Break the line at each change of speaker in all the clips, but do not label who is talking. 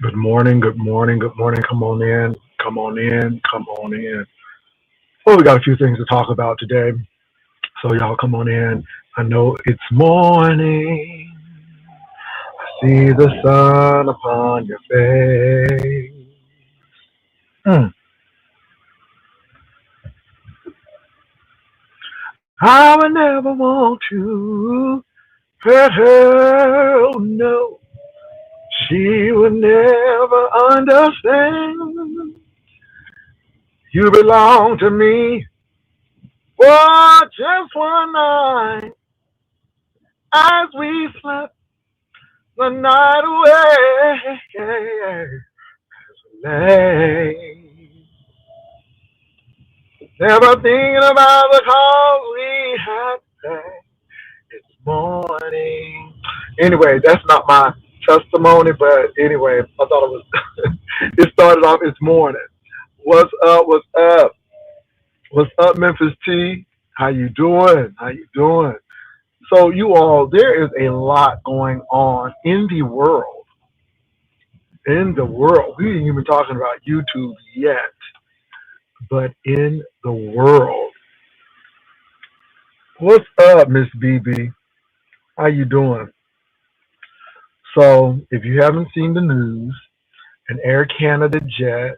Good morning, good morning, good morning. Come on in, come on in, come on in. Well, we got a few things to talk about today, so y'all come on in. I know it's morning. See the sun upon your face. Hmm. I would never want to hurt her. Oh, no, she would never understand. You belong to me for just one night as we slept the night away. Never thinking about the calls we had today. It's morning. Anyway, that's not my testimony, but anyway, I thought it was. It started off. It's morning. What's up? What's up? What's up, Memphis T? How you doing? How you doing? So, you all, there is a lot going on in the world. In the world, we ain't even talking about YouTube yet, but in the world. What's up, Miss BB? How you doing? So, if you haven't seen the news, an Air Canada jet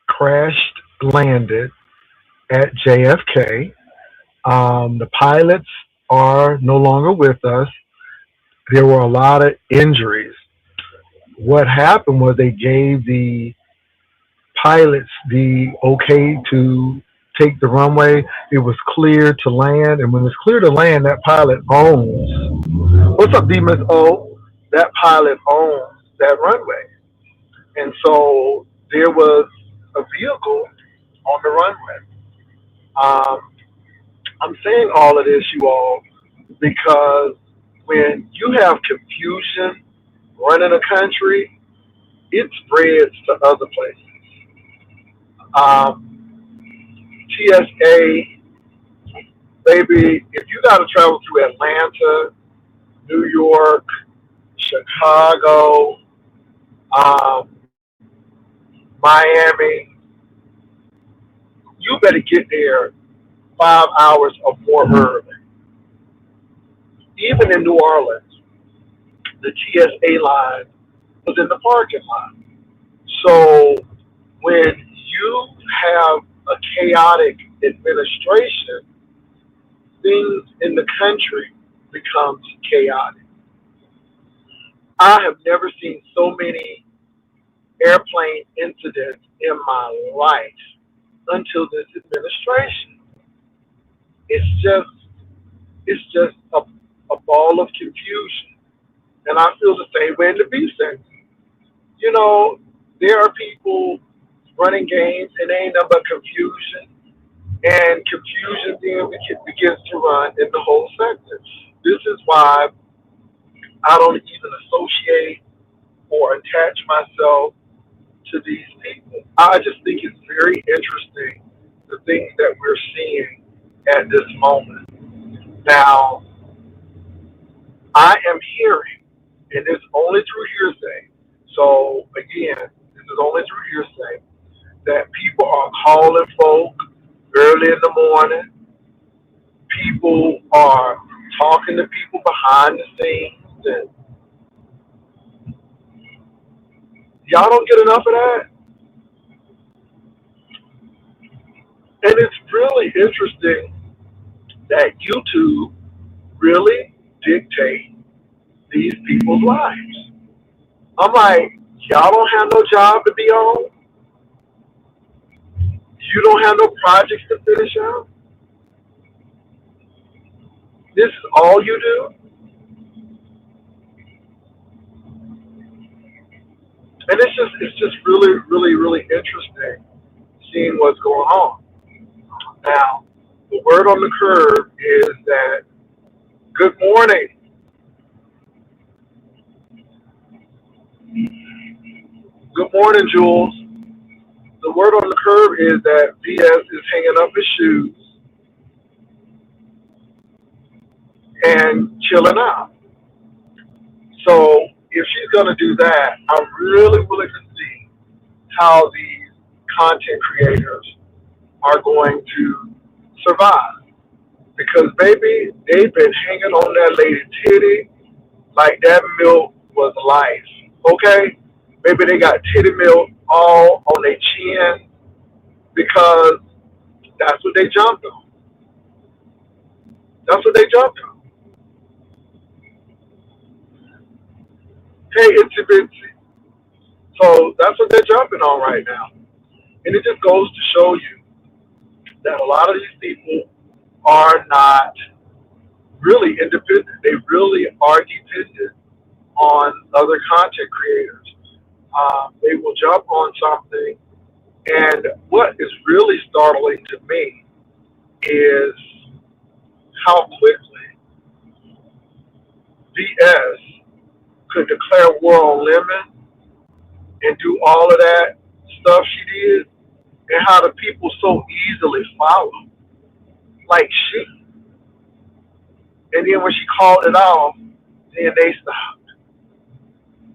crashed, landed at JFK. The pilots are no longer with us. There were a lot of injuries. What happened was they gave the pilots the okay to take the runway. It was clear to land, and when it's clear to land, that pilot owns. What's up, Demas O? That pilot owns that runway, and so there was a vehicle on the runway. Um, I'm saying all of this, you all, because when you have confusion running a country, it spreads to other places. Um, TSA, baby, if you got to travel through Atlanta, New York, Chicago, um, Miami, you better get there 5 hours or more early. Even in New Orleans, the TSA line was in the parking lot. So when you have a chaotic administration, things in the country becomes chaotic. I have never seen so many airplane incidents in my life until this administration. It's just a ball of confusion. And I feel the same way in the B center. You know, there are people running games and they ain't nothing but confusion. And confusion then begins to run in the whole sector. This is why I don't even associate or attach myself to these people. I just think it's very interesting the things that we're seeing at this moment. Now, I am hearing, and it's only through hearsay. So again, this is only through hearsay that people are calling folk early in the morning. People are talking to people behind the scenes, and y'all don't get enough of that. And it's really interesting that YouTube really dictate these people's lives. I'm like, y'all don't have no job to be on. You don't have no projects to finish out. This is all you do. And it's just really, really, really interesting seeing what's going on. Now, the word on the curve is that good morning. Good morning, Jules. The word on the curve is that VS is hanging up his shoes and chilling out. So if she's going to do that, I'm really willing to see how these content creators are going to survive. Because, baby, they've been hanging on that lady titty like that milk was life. Okay? Maybe they got titty milk all on their chin because that's what they jumped on. That's what they jumped on. Hey, itsy bitsy. So that's what they're jumping on right now. And it just goes to show you that a lot of these people are not really independent. They really are dependent on other content creators. They will jump on something. And what is really startling to me is how quickly BS could declare war on Lemon and do all of that stuff she did, and how the people so easily follow, like she. And then when she called it off, then they stopped.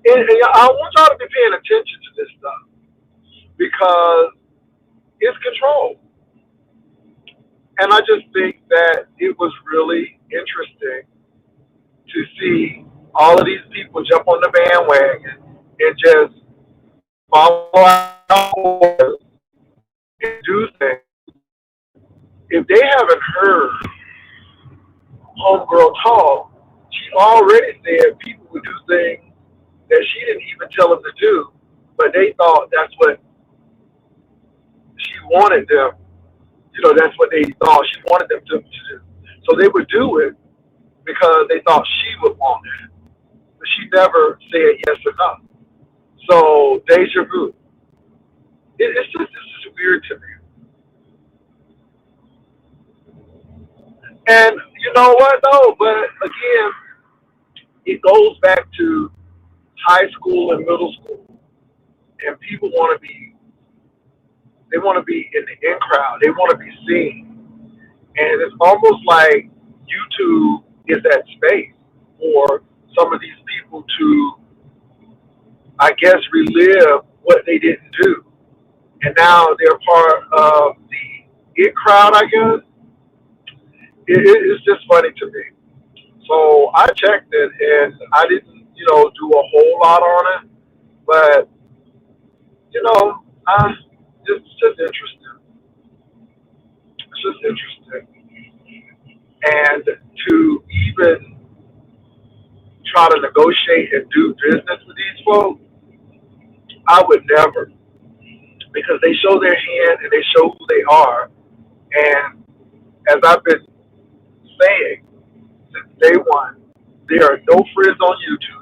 And I want y'all to be paying attention to this stuff because it's control. And I just think that it was really interesting to see all of these people jump on the bandwagon and just follow out orders and do things. If they haven't heard Homegirl talk, she already said people would do things that she didn't even tell them to do, but they thought that's what she wanted them. That's what they thought she wanted them to do. So they would do it because they thought she would want it. But she never said yes or no. So deja vu. It's just weird to me. And you know what though? But again, it goes back to high school and middle school, and people want to be. They want to be in the in crowd. They want to be seen, and it's almost like YouTube is that space for some of these people to, I guess, relive what they didn't do, and now they're part of the it crowd. I guess it's just funny to me. So I checked it, and I didn't, do a whole lot on it, but I it's just interesting. It's just interesting, and to even try to negotiate and do business with these folks, I would never, because they show their hand and they show who they are, and as I've been saying since day one, there are no friends on YouTube.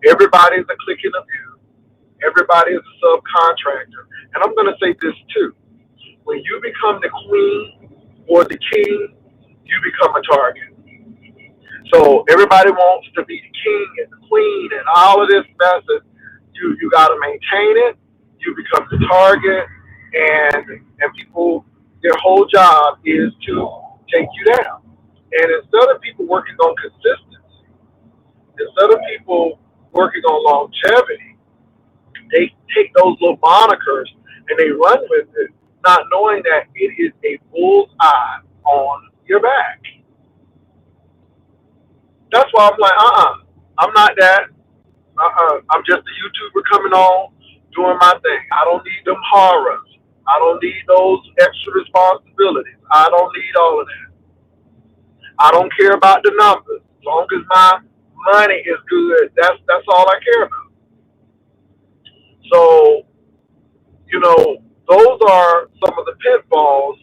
Everybody's a clique in a view. Everybody is a subcontractor. And I'm going to say this too. When you become the queen or the king, you become a target. So everybody wants to be the king and the queen and all of this mess. You got to maintain it. You become the target, and people, their whole job is to take you down. And instead of people working on consistency, instead of people working on longevity, they take those little monikers and they run with it, not knowing that it is a bull's eye on your back. That's why I'm like, I'm not that. I'm just a YouTuber coming on, doing my thing. I don't need them horrors. I don't need those extra responsibilities. I don't need all of that. I don't care about the numbers. As long as my money is good, that's all I care about. So, those are some of the pitfalls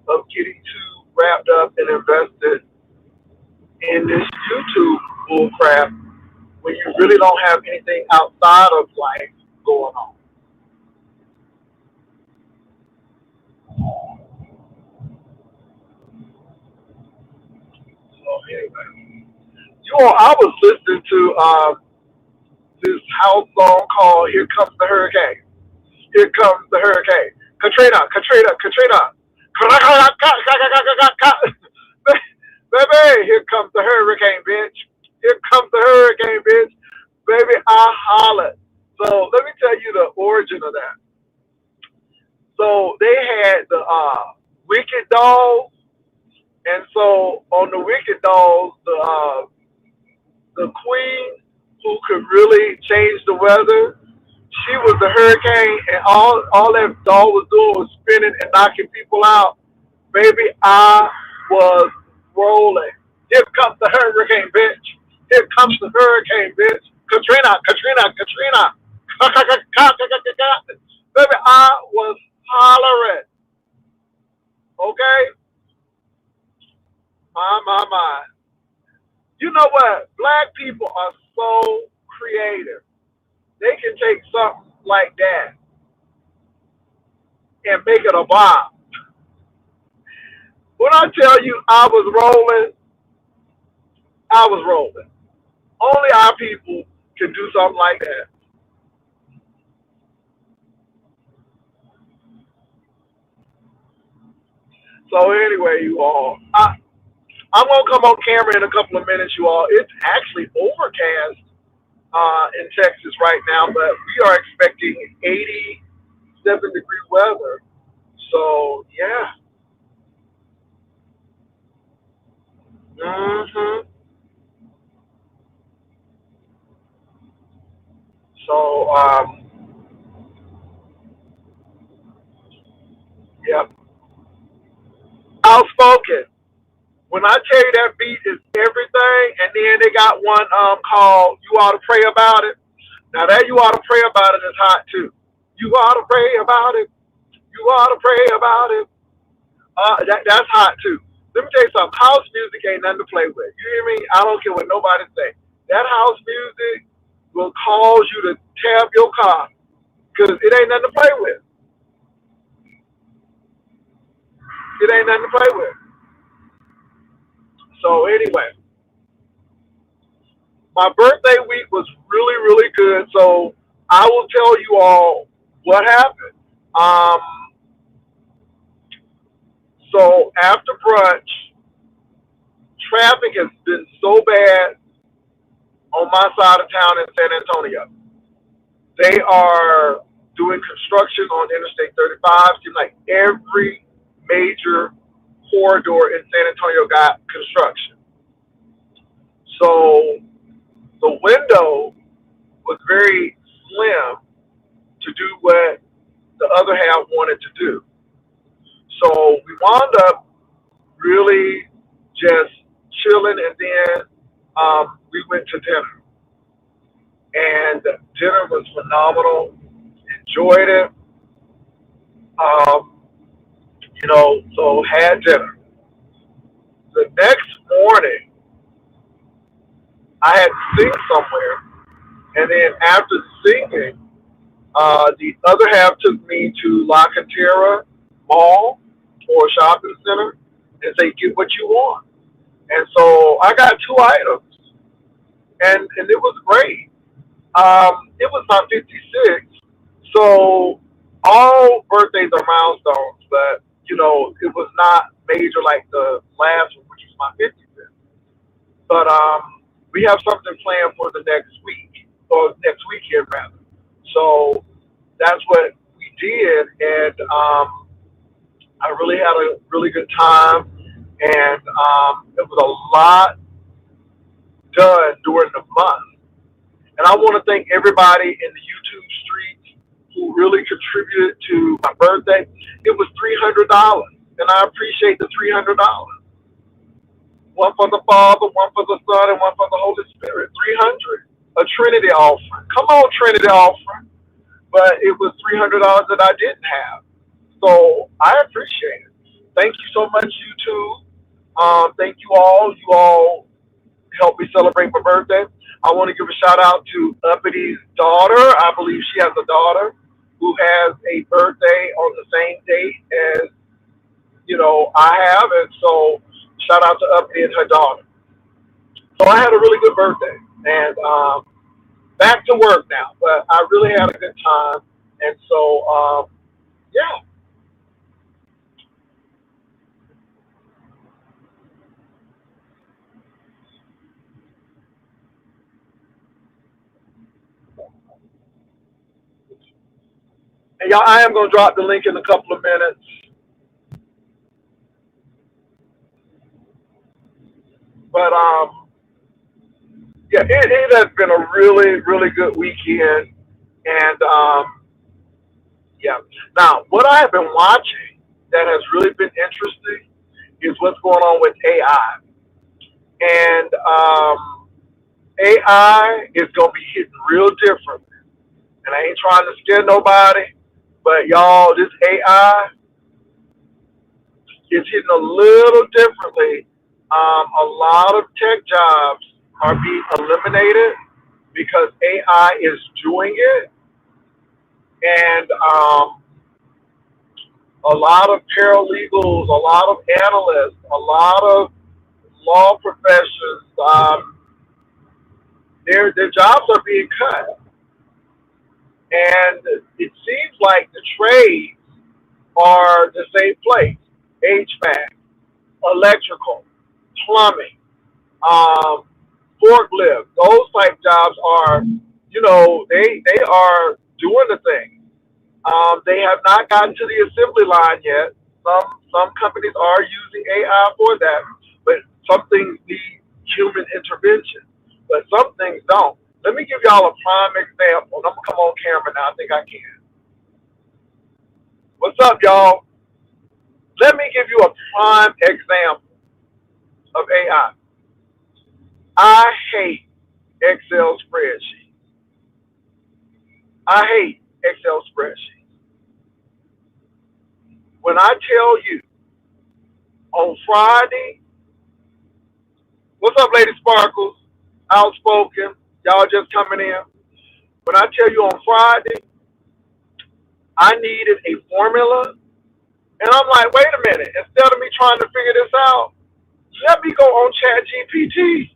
of getting too wrapped up and invested in this YouTube bull crap when you really don't have anything outside of life going on. So anyway, I was listening to this house song called "Here Comes the Hurricane." Here comes the hurricane. Katrina, Katrina, Katrina. Baby, here comes the hurricane, bitch. Here comes the hurricane, bitch. Baby, I hollered. So let me tell you the origin of that. So they had the Wicked Dolls, and so on the Wicked Dolls, the queen who could really change the weather, she was the hurricane, and all that doll was doing was spinning and knocking people out. Baby, I was rolling. Here comes the hurricane, bitch. Here comes the hurricane, bitch. Katrina, Katrina, Katrina. Baby, I was hollering. Okay? My. You know what? Black people are so creative. They can take something like that and make it a bomb. When I tell you I was rolling, I was rolling. Only our people can do something like that. So anyway, you all, I'm gonna come on camera in a couple of minutes, you all. It's actually overcast in Texas right now, but we are expecting 87-degree weather. So yeah. hmm So yeah, outspoken. When I tell you that beat is everything, and then they got one called "You Ought to Pray About It." Now that "You Ought to Pray About It" is hot too. You ought to pray about it. You ought to pray about it. That's hot too. Let me tell you something. House music ain't nothing to play with. You hear me? I don't care what nobody say. That house music will cause you to tear up your car because it ain't nothing to play with. It ain't nothing to play with. So anyway, my birthday week was really, really good. So I will tell you all what happened. Um, so after brunch, traffic has been so bad on my side of town in San Antonio. They are doing construction on Interstate 35. Seems like every major corridor in San Antonio got construction. So the window was very slim to do what the other half wanted to do. So we wound up really just chilling, and then we went to dinner. And dinner was phenomenal. Enjoyed it. Um, so had dinner. The next morning, I had to sing somewhere, and then after singing, the other half took me to La Cantera Mall or shopping center and say, "Get what you want." And so I got two items, and it was great. It was my 56, so all birthdays are milestones, but it was not major like the last one, which was my 55th. But we have something planned for the next week, or next weekend rather. So that's what we did, and I really had a really good time, and it was a lot done during the month. And I want to thank everybody in the YouTube streets who really contributed to my birthday. It was $300, and I appreciate the $300. One for the Father, one for the Son, and one for the Holy Spirit. 300, a Trinity offering. Come on, Trinity offering. But it was $300 that I didn't have, so I appreciate it. Thank you so much, YouTube. Thank you all. You all helped me celebrate my birthday. I want to give a shout out to Uppity's daughter. I believe she has a daughter who has a birthday on the same date as, I have. And so shout out to Uppity and her daughter. So I had a really good birthday. And back to work now. But I really had a good time. And so, yeah. And y'all, I am going to drop the link in a couple of minutes. But yeah, it has been a really, really good weekend. And yeah. Now, what I have been watching that has really been interesting is what's going on with AI. And AI is going to be hitting real different. And I ain't trying to scare nobody, but y'all, this AI is hitting a little differently. A lot of tech jobs are being eliminated because AI is doing it. And a lot of paralegals, a lot of analysts, a lot of law professions, their jobs are being cut. And it seems like the trades are the same place: HVAC, electrical, plumbing, um, forklift. Those type jobs are, they are doing the thing. They have not gotten to the assembly line yet. Some companies are using AI for that, but some things need human intervention. But some things don't. Let me give y'all a prime example. And I'm gonna come on camera now. I think I can. What's up, y'all? Let me give you a prime example of AI. I hate Excel spreadsheets. I hate Excel spreadsheets. When I tell you on Friday, what's up, Lady Sparkles? Outspoken. Y'all just coming in. When I tell you on Friday, I needed a formula, and I'm like, wait a minute. Instead of me trying to figure this out, let me go on Chat GPT.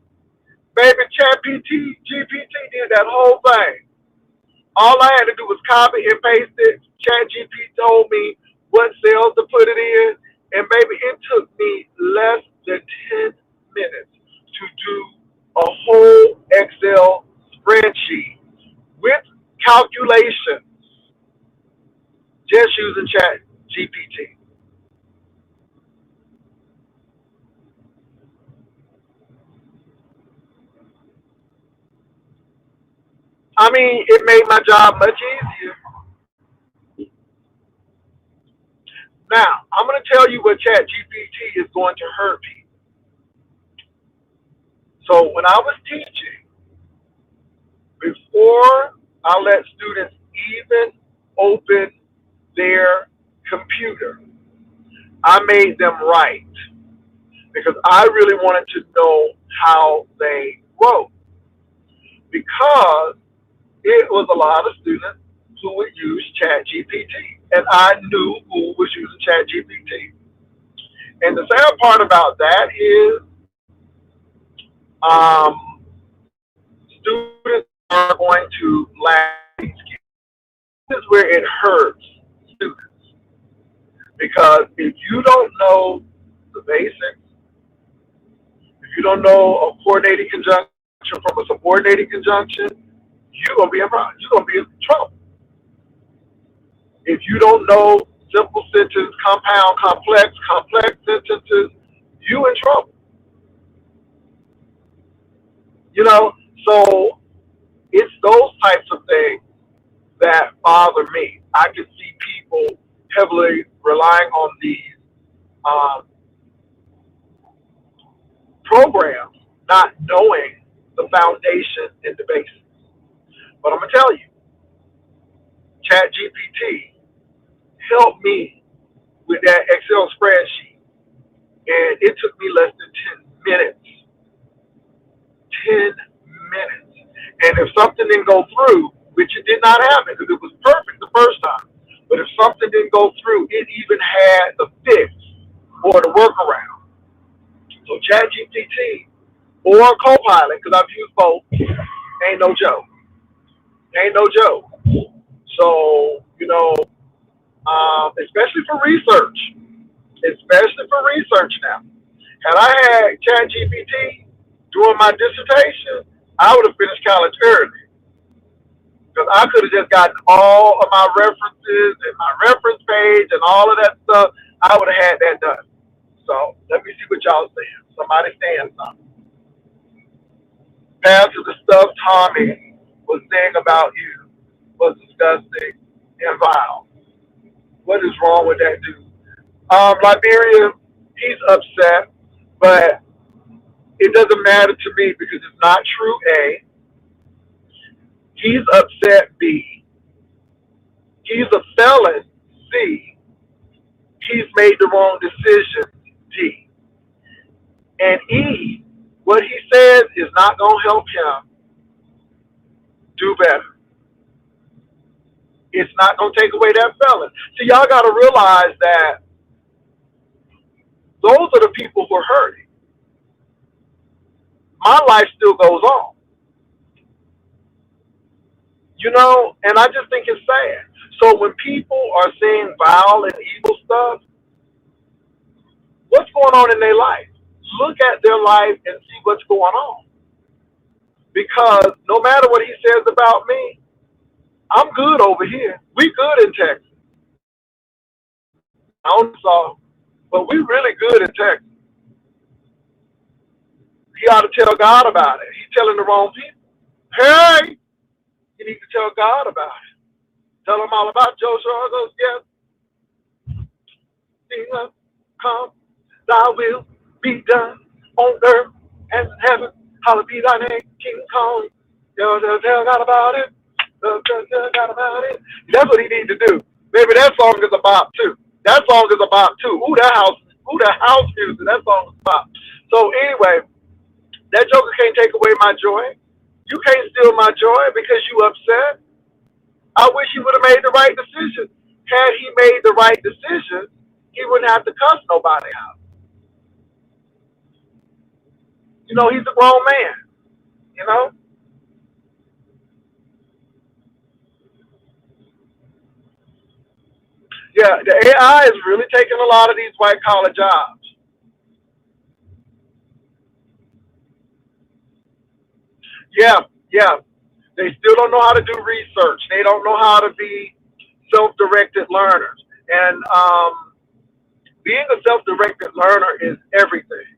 Baby, Chat GPT did that whole thing. All I had to do was copy and paste it. Chat GPT told me what cells to put it in, and baby, it took me less than 10 minutes to do a whole Excel spreadsheet with calculations just using Chat GPT. I mean, it made my job much easier. Now, I'm going to tell you what Chat GPT is going to hurt people. So when I was teaching, before I let students even open their computer, I made them write because I really wanted to know how they wrote, because it was a lot of students who would use Chat GPT, and I knew who was using Chat GPT. And the sad part about that is um, students are going to lack these skills. This is where it hurts students, because if you don't know the basics, if you don't know a coordinating conjunction from a subordinating conjunction, you're gonna be in problem. You're gonna be in trouble. If you don't know simple sentence, compound, complex sentences, you in trouble. So it's those types of things that bother me. I can see people heavily relying on these um, programs, not knowing the foundation and the basics. But I'm gonna tell you, Chat GPT helped me with that Excel spreadsheet, and it took me less than 10 minutes. 10 minutes. And if something didn't go through, which it did not happen because it was perfect the first time, but if something didn't go through, it even had the fix or the workaround. So ChatGPT or Copilot, because I've used both, ain't no joke. Ain't no joke. So, especially for research, now. Had I had ChatGPT during my dissertation, I would have finished college early because I could have just gotten all of my references and my reference page and all of that stuff. I would have had that done. So let me see what y'all saying. Somebody saying something. Pastor, the stuff Tommy was saying about you was disgusting and vile. What is wrong with that dude? Liberia, he's upset, but it doesn't matter to me because it's not true. A, he's upset. B, he's a felon. C, he's made the wrong decision. D, and E, what he says is not going to help him do better. It's not going to take away that felon. So y'all got to realize that those are the people who are hurting. My life still goes on. And I just think it's sad. So when people are saying vile and evil stuff, what's going on in their life? Look at their life and see what's going on. Because no matter what he says about me, I'm good over here. We good in Texas. I don't know, but we really good in Texas. He ought to tell God about it. He's telling the wrong people. Hey, you need to tell God about it. Tell him all about Joe Charles. Yes, kingdom come, thy will be done on earth as in heaven. Hallowed be thy name, King Kong. Tell God about it. Tell God about it. That's what he needs to do. Maybe that song is about too. That song is about too. That house music. That song is about. So anyway, that joker can't take away my joy. You can't steal my joy because you upset. I wish he would have made the right decision. Had he made the right decision, he wouldn't have to cuss nobody out. He's a grown man, Yeah, the AI is really taking a lot of these white collar jobs. Yeah, yeah. They still don't know how to do research. They don't know how to be self-directed learners. And being a self-directed learner is everything.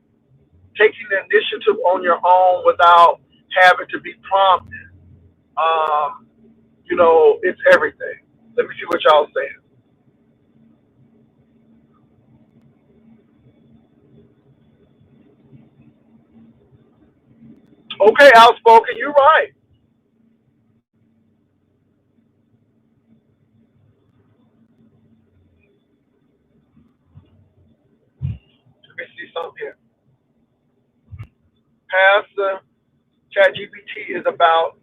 Taking the initiative on your own without having to be prompted. Um, it's everything. Let me see what y'all saying. Okay, outspoken, you're right. Let me see something here. Pastor, ChatGPT is about.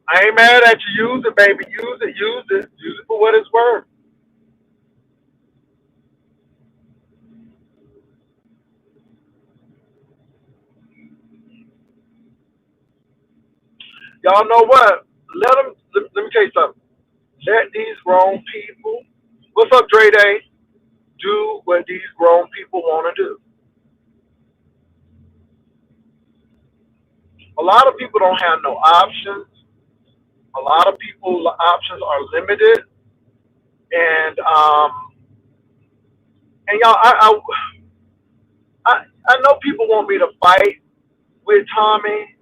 I ain't mad at you. Use it, baby. Use it. Use it. Use it for what it's worth. Y'all know what? Let me tell you something. Let these grown people, what's up, Dre Day? Do what these grown people want to do. A lot of people don't have no options. A lot of people's options are limited. And, y'all, I know people want me to fight with Tommy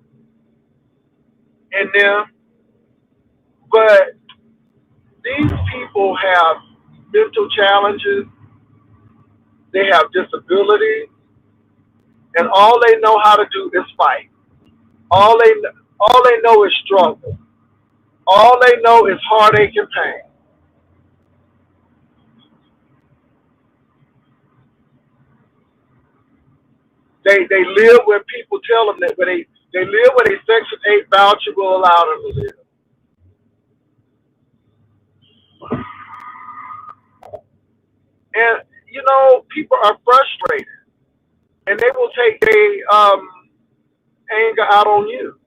and them, but these people have mental challenges. They have disabilities, and all they know how to do is fight. All they all they know is struggle. All they know is heartache and pain. They live where people tell them that, where they live where a Section 8 voucher will allow them to live. And you know, people are frustrated, and they will take their anger out on you,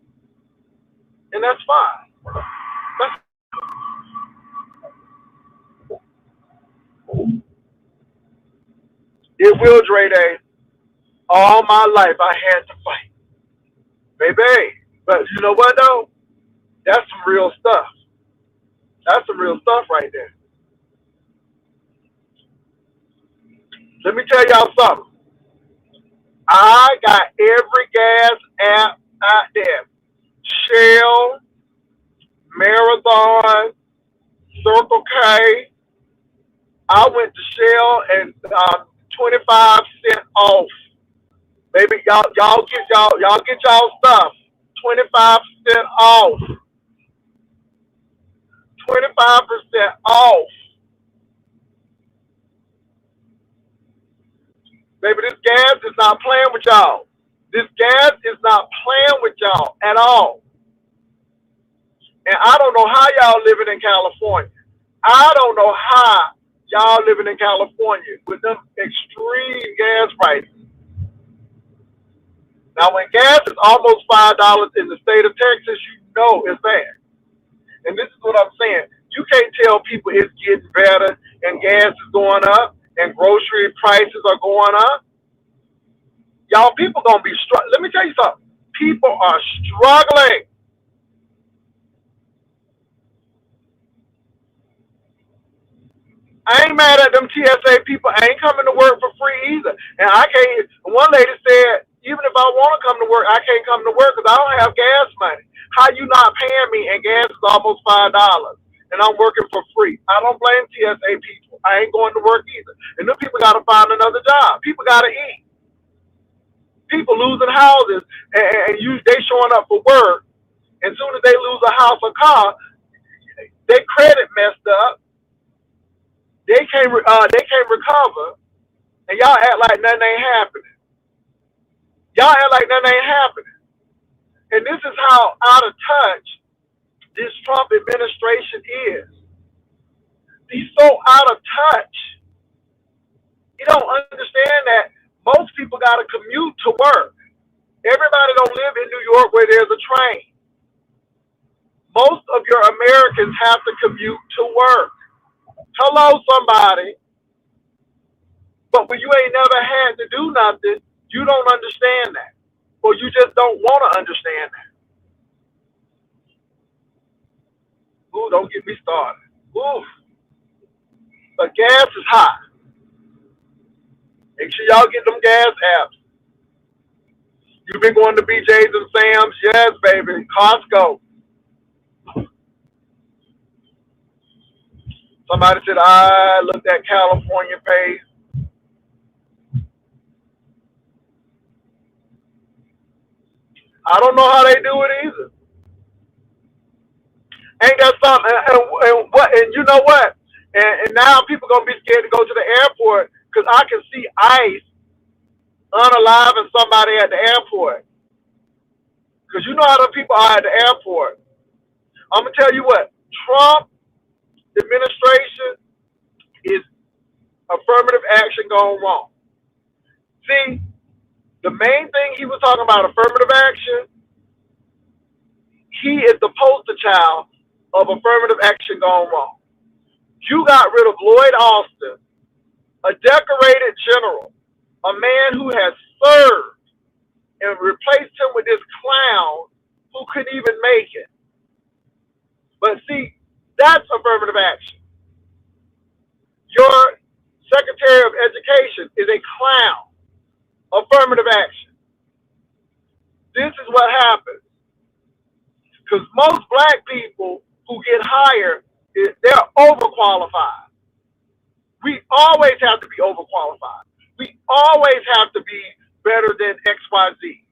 and that's fine. That's, it will, Dre Day. All my life I had to fight, baby. But you know what though? That's some real stuff. That's some real stuff right there. Let me tell y'all something. I got every gas app out there. Shell, Marathon, Circle K. I went to Shell and 25 cents off. Baby, y'all get y'all stuff. 25% off. 25% off. Baby, this gas is not playing with y'all. This gas is not playing with y'all at all. And I don't know how y'all living in California. I don't know how y'all living in California with them extreme gas prices. Now, when gas is almost $5 in the state of Texas, you know it's bad. And this is what I'm saying. You can't tell people it's getting better and gas is going up and grocery prices are going up. Y'all, people gonna be struggling. Let me tell you something. People are struggling. I ain't mad at them TSA people. I ain't coming to work for free either. And I can't. One lady said, even if I want to come to work, I can't come to work because I don't have gas money. How you not paying me and gas is almost $5 and I'm working for free? I don't blame TSA people. I ain't going to work either. And them people got to find another job. People got to eat. People losing houses and they showing up for work. As soon as they lose a house or car, their credit messed up. They can't recover, and y'all act like nothing ain't happening. Y'all act like nothing ain't happening. And this is how out of touch this Trump administration is. He's so out of touch. You don't understand that most people got to commute to work. Everybody don't live in New York where there's a train. Most of your Americans have to commute to work. Hello, somebody. But when you ain't never had to do nothing, you don't understand that. Or you just don't want to understand that. Ooh, don't get me started. Ooh. But gas is high. Make sure y'all get them gas apps. You've been going to BJ's and Sam's? Yes, baby. Costco. Somebody said, I looked at California pay. I don't know how they do it either. Ain't that something? And you know what? And now people gonna be scared to go to the airport because I can see ICE unaliving somebody at the airport. Because you know how the people are at the airport. I'm gonna tell you what, Trump administration is affirmative action gone wrong. See, the main thing he was talking about, affirmative action, he is the poster child of affirmative action gone wrong. You got rid of Lloyd Austin, a decorated general, a man who has served, and replaced him with this clown who couldn't even make it. But see, that's affirmative action. Your Secretary of Education is a clown. Affirmative action. This is what happens. Because most black people who get hired, they're overqualified. We always have to be overqualified. We always have to be better than XYZ.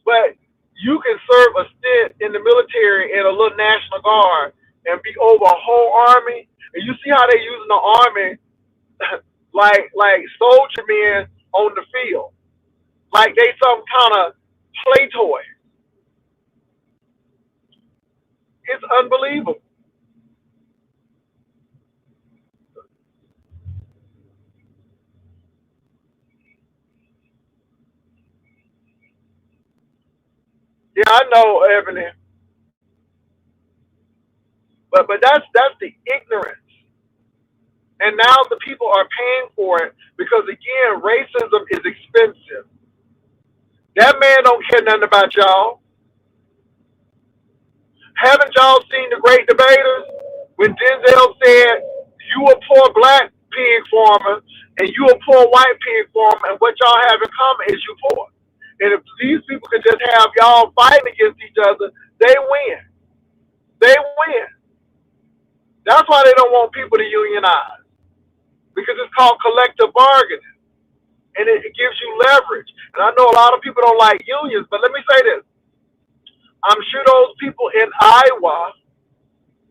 But you can serve a stint in the military in a little National Guard and be over a whole army. And you see how they're using the army like soldier men on the field. like they some kind of play toy. It's unbelievable. Yeah, I know, Ebony, but that's the ignorance. And now the people are paying for it because again, racism is expensive. That man don't care nothing about y'all. Haven't y'all seen the Great Debaters when Denzel said, "You a poor black pig farmer and you a poor white pig farmer, and what y'all have in common is you poor." And if these people could just have y'all fighting against each other, they win. They win. That's why they don't want people to unionize, because it's called collective bargaining, and it gives you leverage. And I know a lot of people don't like unions, but let me say this: I'm sure those people in Iowa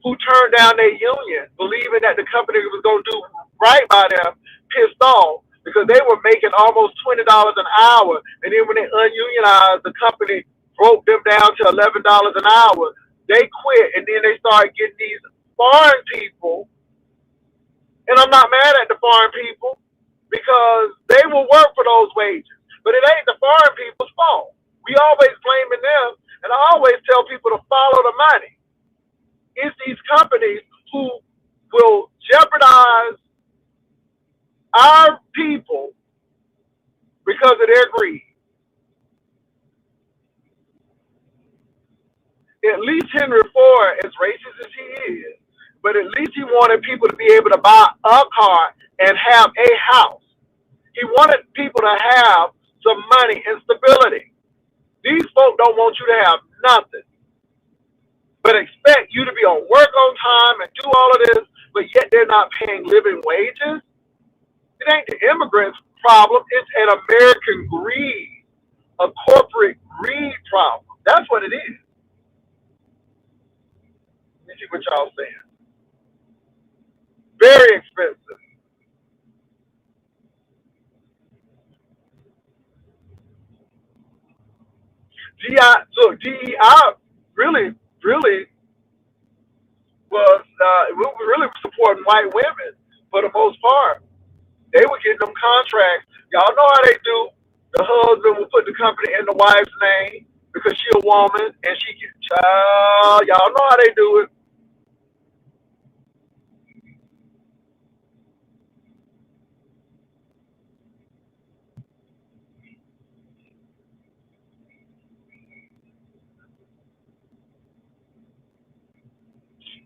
who turned down their union, believing that the company was going to do right by them, pissed off because they were making almost $20 an hour, and then when they ununionized, the company broke them down to $11 an hour. They quit, and then they started getting these foreign people, and I'm not mad at the foreign people because they will work for those wages, but it ain't the foreign people's fault. We always blaming them, and I always tell people to follow the money. It's these companies who will jeopardize our people because of their greed. At least Henry Ford, as racist as he is, but at least he wanted people to be able to buy a car and have a house. He wanted people to have some money and stability. These folk don't want you to have nothing, but expect you to be on work on time and do all of this, but yet they're not paying living wages. It ain't the immigrants' problem. It's an American greed, a corporate greed problem. That's what it is. Let me see what y'all saying. Very expensive. DEI really, really we were really supporting white women for the most part. They were getting them contracts. Y'all know how they do. The husband will put the company in the wife's name because she a woman and she get child. Y'all know how they do it.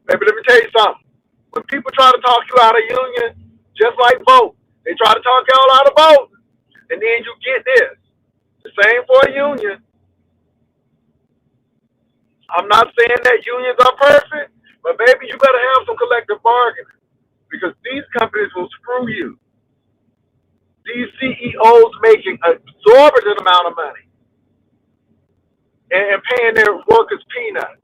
Maybe let me tell you something. When people try to talk you out of union, just like vote, they try to talk y'all out of vote, and then you get this. The same for a union. I'm not saying that unions are perfect, but maybe you better have some collective bargaining because these companies will screw you. These CEOs making an exorbitant amount of money and paying their workers peanuts.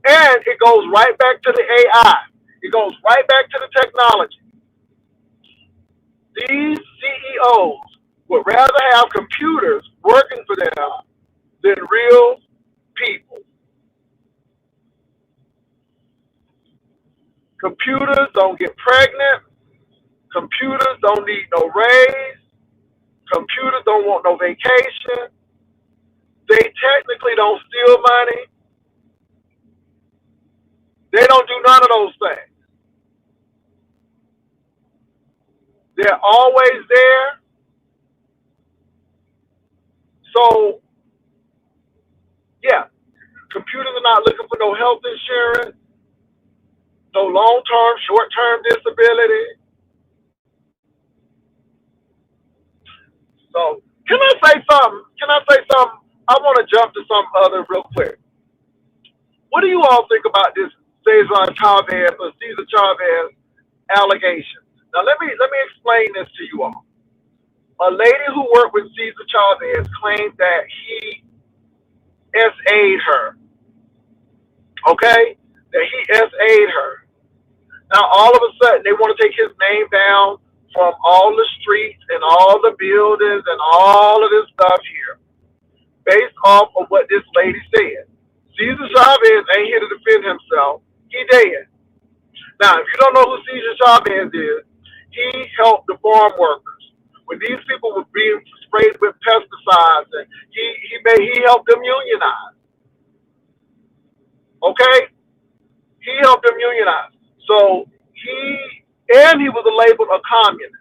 And it goes right back to the AI. It goes right back to the technology. These CEOs would rather have computers working for them than real people. Computers don't get pregnant. Computers don't need no raise. Computers don't want no vacation. They technically don't steal money. They don't do none of those things. They're always there. So, yeah, computers are not looking for no health insurance, no long-term, short-term disability. So, can I say something? Can I say something? I want to jump to something other real quick. What do you all think about this Cesar Chavez or Cesar Chavez allegation? Now, let me explain this to you all. A lady who worked with Cesar Chavez claimed that he SA'd her. Okay? That he SA'd her. Now, all of a sudden, they want to take his name down from all the streets and all the buildings and all of this stuff here based off of what this lady said. Cesar Chavez ain't here to defend himself. He dead. Now, if you don't know who Cesar Chavez is, he helped the farm workers. When these people were being sprayed with pesticides, and he helped them unionize. Okay? He helped them unionize. So he was labeled a communist.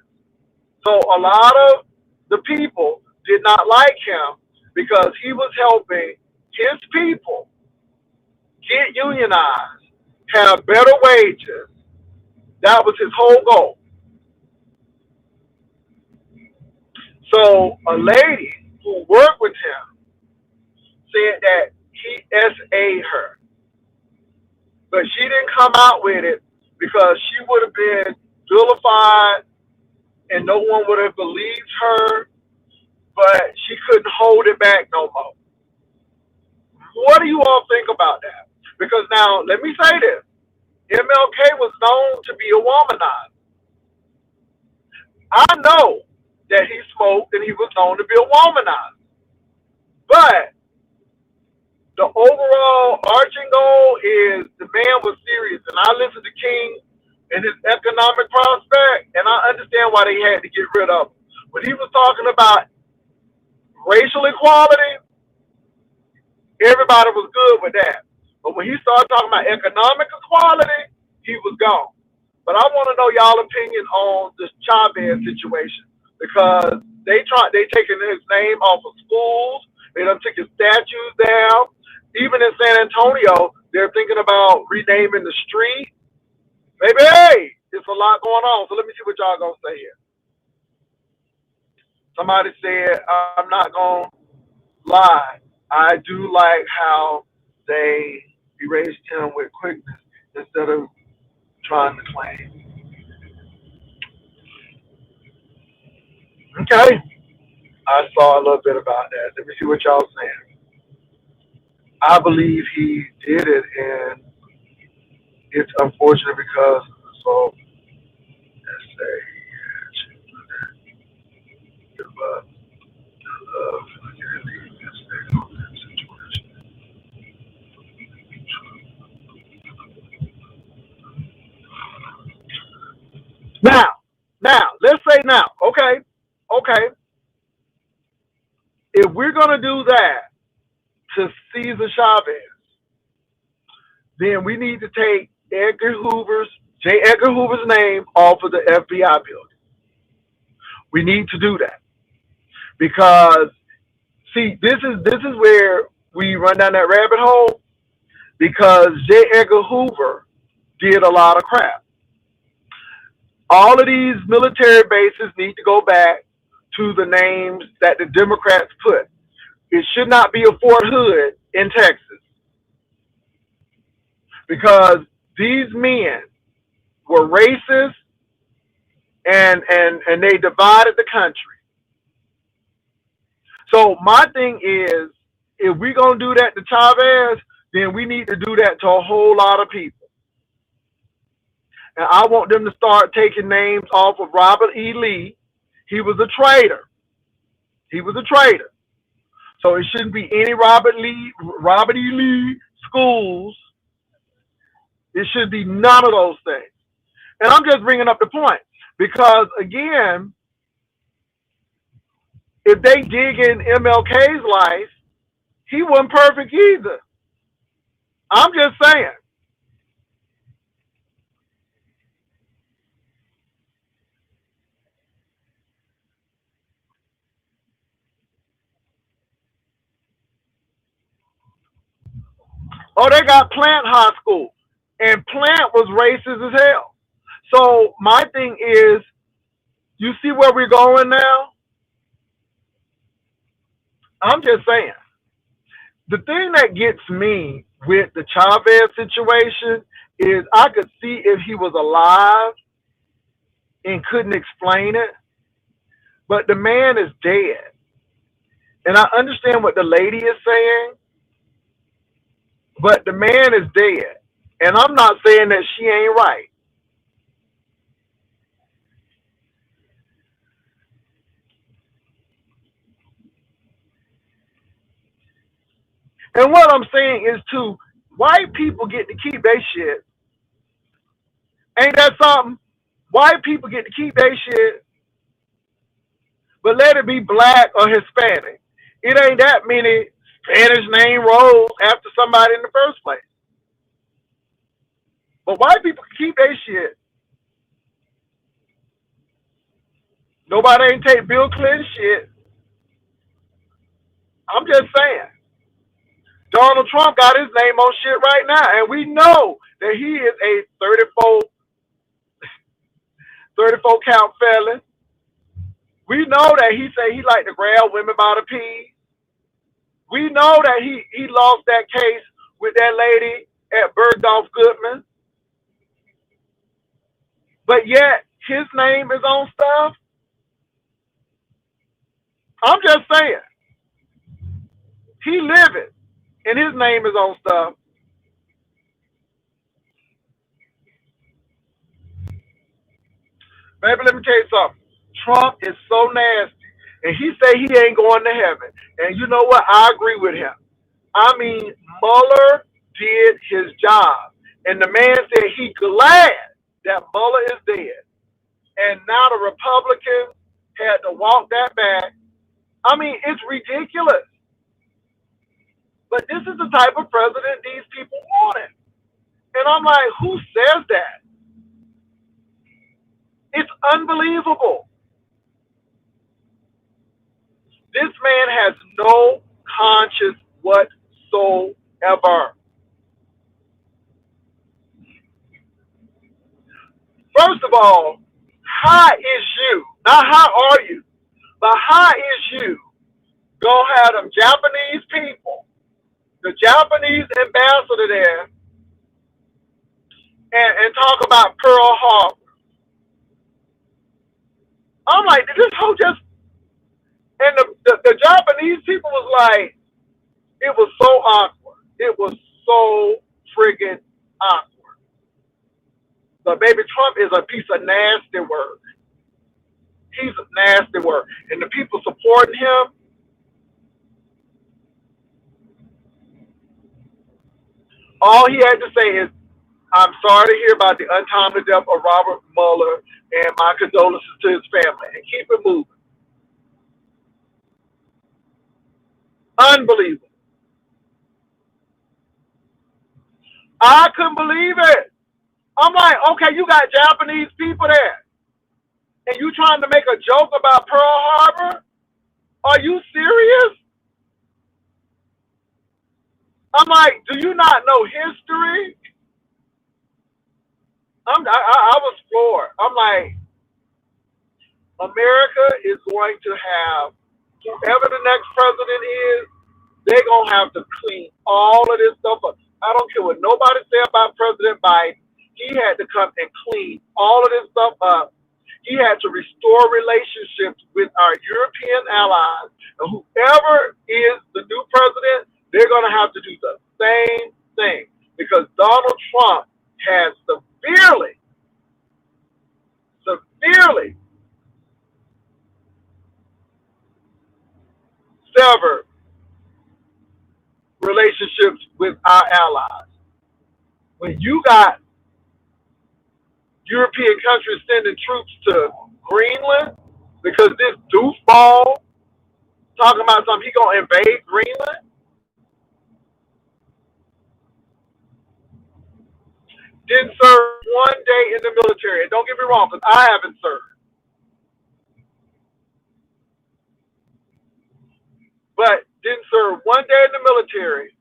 So a lot of the people did not like him because he was helping his people get unionized, have better wages. That was his whole goal. So a lady who worked with him said that he SA'd her. But she didn't come out with it because she would have been vilified and no one would have believed her, but she couldn't hold it back no more. What do you all think about that? Because now, let me say this. MLK was known to be a womanizer. I know that he smoked and he was known to be a womanizer. But the overall arching goal is the man was serious. And I listened to King and his economic prospect, and I understand why they had to get rid of him. When he was talking about racial equality, everybody was good with that. But when he started talking about economic equality, he was gone. But I want to know y'all opinion on this Chavez situation because they taking his name off of schools. They done took his statues down. Even in San Antonio, they're thinking about renaming the street. Maybe, hey, it's a lot going on. So let me see what y'all gonna say here. Somebody said, I'm not gonna lie. I do like how they erased him with quickness instead of trying to claim. Okay. I saw a little bit about that. Let me see what y'all saying. I believe he did it, and it's unfortunate because so let's say give up love situation. Now, let's say now, okay, if we're gonna do that to Cesar Chavez, then we need to take J. Edgar Hoover's name off of the FBI building. We need to do that because see, this is where we run down that rabbit hole because J. Edgar Hoover did a lot of crap. All of these military bases need to go back to the names that the Democrats put. It should not be a Fort Hood in Texas because these men were racist and they divided the country. So my thing is, if we're going to do that to Chavez, then we need to do that to a whole lot of people. And I want them to start taking names off of Robert E. Lee. He was a traitor. So it shouldn't be any Robert E. Lee schools. It should be none of those things. And I'm just bringing up the point because, again, if they dig in MLK's life, he wasn't perfect either. I'm just saying. Oh, they got Plant High School. And Plant was racist as hell. So my thing is, you see where we're going now? I'm just saying. The thing that gets me with the Chavez situation is I could see if he was alive and couldn't explain it, but the man is dead. And I understand what the lady is saying, but the man is dead. And I'm not saying that she ain't right. And what I'm saying is to white people get to keep their shit. Ain't that something? White people get to keep their shit, but let it be black or Hispanic. It ain't that many Spanish name roles after somebody in the first place. But white people can keep their shit. Nobody ain't take Bill Clinton shit. I'm just saying. Donald Trump got his name on shit right now, and we know that he is a 34 count felon. We know that he said he like to grab women by the pee. We know that he lost that case with that lady at Bergdorf Goodman. But yet his name is on stuff. I'm just saying. He living and his name is on stuff. Baby, let me tell you something. Trump is so nasty. And he say he ain't going to heaven. And you know what? I agree with him. I mean, Mueller did his job. And the man said he glad that Mueller is dead. And now the Republicans had to walk that back. I mean, it's ridiculous. But this is the type of president these people wanted. And I'm like, who says that? It's unbelievable. This man has no conscience whatsoever. First of all, how is you? Not how are you, but how is you gonna have them Japanese people, the Japanese ambassador there, and talk about Pearl Harbor? I'm like, did this whole just, and the Japanese people was like, it was so awkward. It was so friggin' awkward. But baby, Trump is a piece of nasty work. He's a nasty work. And the people supporting him, all he had to say is, I'm sorry to hear about the untimely death of Robert Mueller and my condolences to his family. And keep it moving. Unbelievable. I couldn't believe it. I'm like, okay, you got Japanese people there. And you trying to make a joke about Pearl Harbor? Are you serious? I'm like, do you not know history? I was floored. I'm like, America is going to have, whoever the next president is, they're going to have to clean all of this stuff up. I don't care what nobody say about President Biden. He had to come and clean all of this stuff up. He had to restore relationships with our European allies. And whoever is the new president, they're going to have to do the same thing. Because Donald Trump has severely severed relationships with our allies. When you got European countries sending troops to Greenland because this doofball talking about something, he gonna invade Greenland. Didn't serve one day in the military. And don't get me wrong, because I haven't served. But didn't serve one day in the military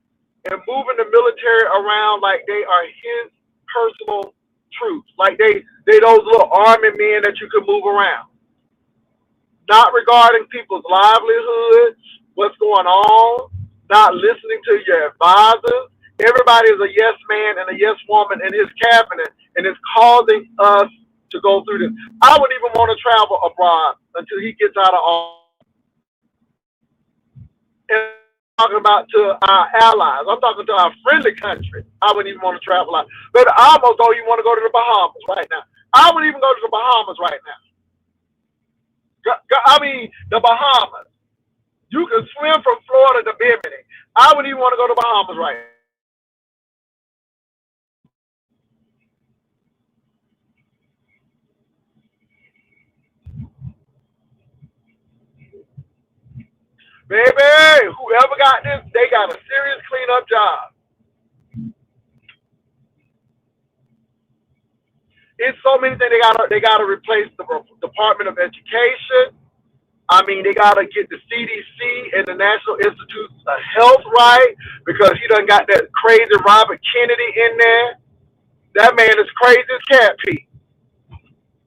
and moving the military around like they are his personal troops. Like they those little army men that you can move around. Not regarding people's livelihoods, what's going on, not listening to your advisors. Everybody is a yes man and a yes woman in his cabinet, and it's causing us to go through this. I wouldn't even want to travel abroad until he gets out of office. And I'm talking about to our allies. I'm talking to our friendly country. I wouldn't even want to travel out. But I almost don't even want to go to the Bahamas right now. I wouldn't even go to the Bahamas right now. I mean, the Bahamas. You can swim from Florida to Bimini. I wouldn't even want to go to Bahamas right now. Baby, whoever got this, they got a serious cleanup job. It's so many things they gotta replace the Department of Education. I mean, they gotta get the CDC and the National Institutes of Health right because he done got that crazy Robert Kennedy in there. That man is crazy as cat pee.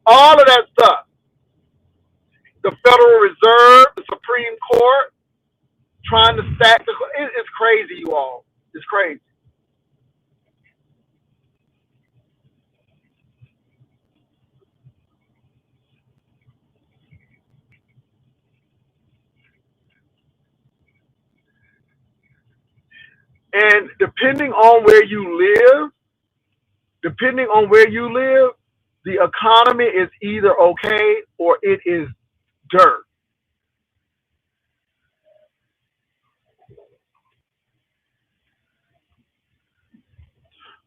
All of that stuff. The Federal Reserve, the Supreme Court, trying to stack it's crazy, you all. It's crazy. And depending on where you live, the economy is either okay or it is dirt.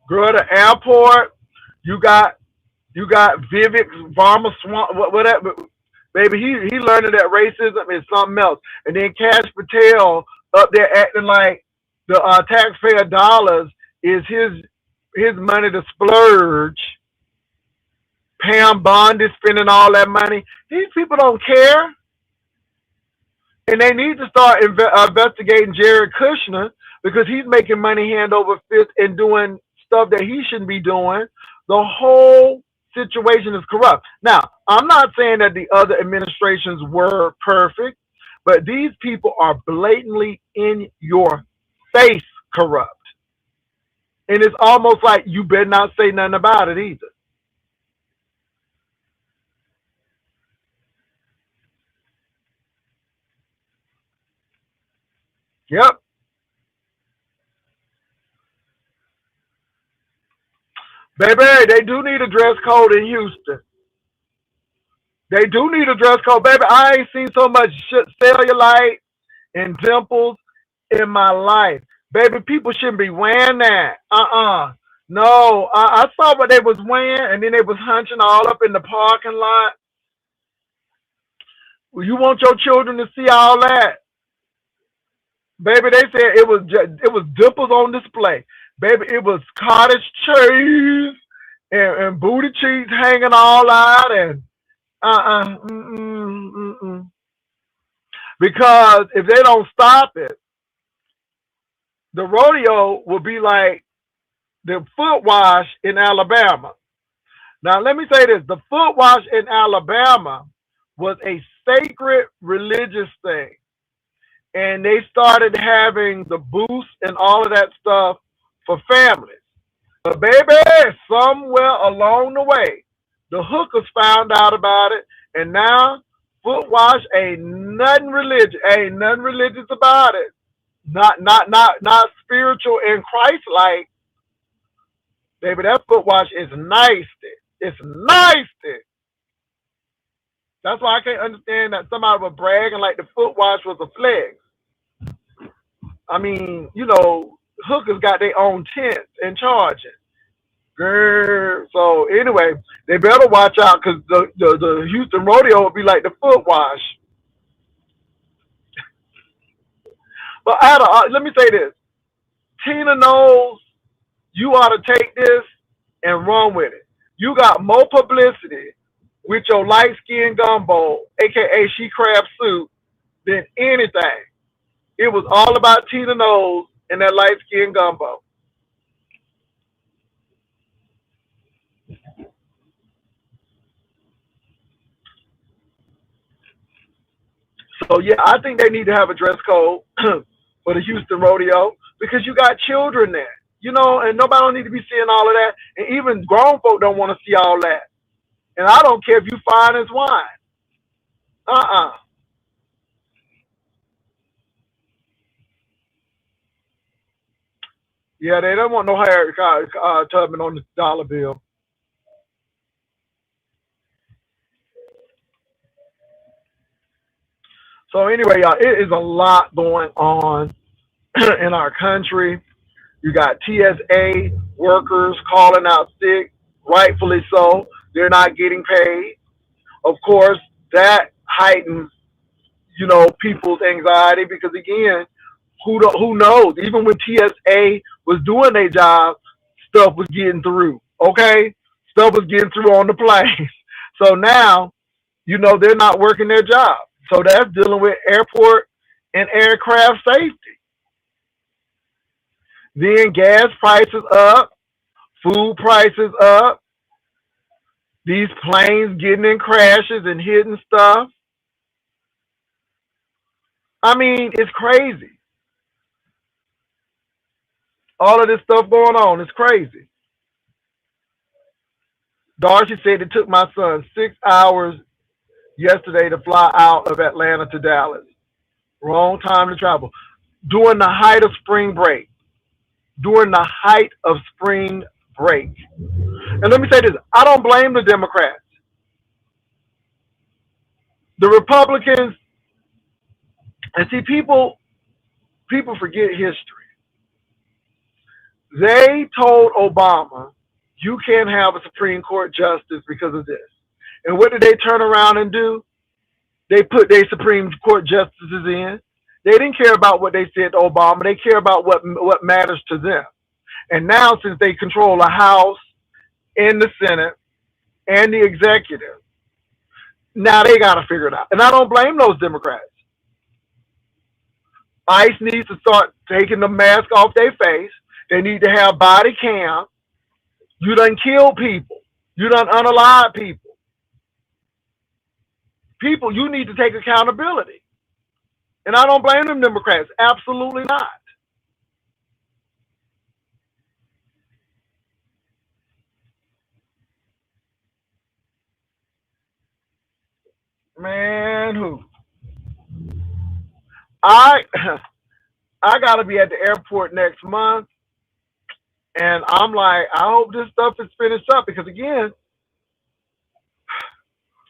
Girl, the airport, you got Vivek Varma Swamp, whatever. Baby, he learning that racism is something else. And then Cash Patel up there acting like the taxpayer dollars is his money to splurge. Pam Bond is spending all that money. These people don't care. And they need to start investigating Jared Kushner because he's making money hand over fist and doing stuff that he shouldn't be doing. The whole situation is corrupt. Now, I'm not saying that the other administrations were perfect, but these people are blatantly in your face corrupt. And it's almost like you better not say nothing about it either. Yep. Baby, they do need a dress code in Houston. They do need a dress code, baby. I ain't seen so much cellulite and dimples in my life, baby. People shouldn't be wearing that. No, I saw what they was wearing, and then they was hunching all up in the parking lot. Well, you want your children to see all that, baby? They said it was dimples on display, baby. It was cottage cheese and booty cheeks hanging all out, and uh uh mm, mm, mm. Because if they don't stop it, the rodeo will be like the foot wash in Alabama. Now, let me say this: the foot wash in Alabama was a sacred religious thing, and they started having the booths and all of that stuff for families. But baby, somewhere along the way, the hookers found out about it, and now foot wash ain't nothing religious about it. Not spiritual and Christ like. Baby, that foot wash is nasty. It's nasty. That's why I can't understand that somebody was bragging like the foot wash was a flex. I mean, hookers got their own tents and charging. Girl. So anyway, they better watch out because the Houston rodeo will be like the foot wash. But let me say this: Tina knows you ought to take this and run with it. You got more publicity with your light skinned gumbo, aka she crab soup, than anything. It was all about Tina Knowles and that light skinned gumbo. So yeah, I think they need to have a dress code for the Houston rodeo because you got children there, and nobody don't need to be seeing all of that. And even grown folk don't want to see all that. And I don't care if you fine as wine. Uh-uh. Yeah, they don't want no Harry Tubman on the dollar bill. So anyway, y'all, it is a lot going on. in our country. You got TSA workers calling out sick, rightfully so. They're not getting paid. Of course, that heightens, people's anxiety because again, who knows? Even when TSA was doing their job, stuff was getting through. Okay, stuff was getting through on the plane. So now, they're not working their job. So that's dealing with airport and aircraft safety. Then gas prices up, food prices up, these planes getting in crashes and hitting stuff. I mean, it's crazy. All of this stuff going on is crazy. Darcy said it took my son 6 hours yesterday to fly out of Atlanta to Dallas. Wrong time to travel. During the height of spring break. During the height of spring break. And let me say this, I don't blame the Democrats. The Republicans, and see, people forget history. They told Obama, you can't have a Supreme Court justice because of this. And what did they turn around and do? They put their Supreme Court justices in. They didn't care about what they said to Obama. They care about what matters to them. And now, since they control the House and the Senate and the executive, now they got to figure it out. And I don't blame those Democrats. ICE needs to start taking the mask off their face. They need to have body cam. You done killed people. You done unalive people. People, you need to take accountability. And I don't blame them Democrats. Absolutely not. Man, who? I I gotta be at the airport next month, and I'm like, I hope this stuff is finished up because again,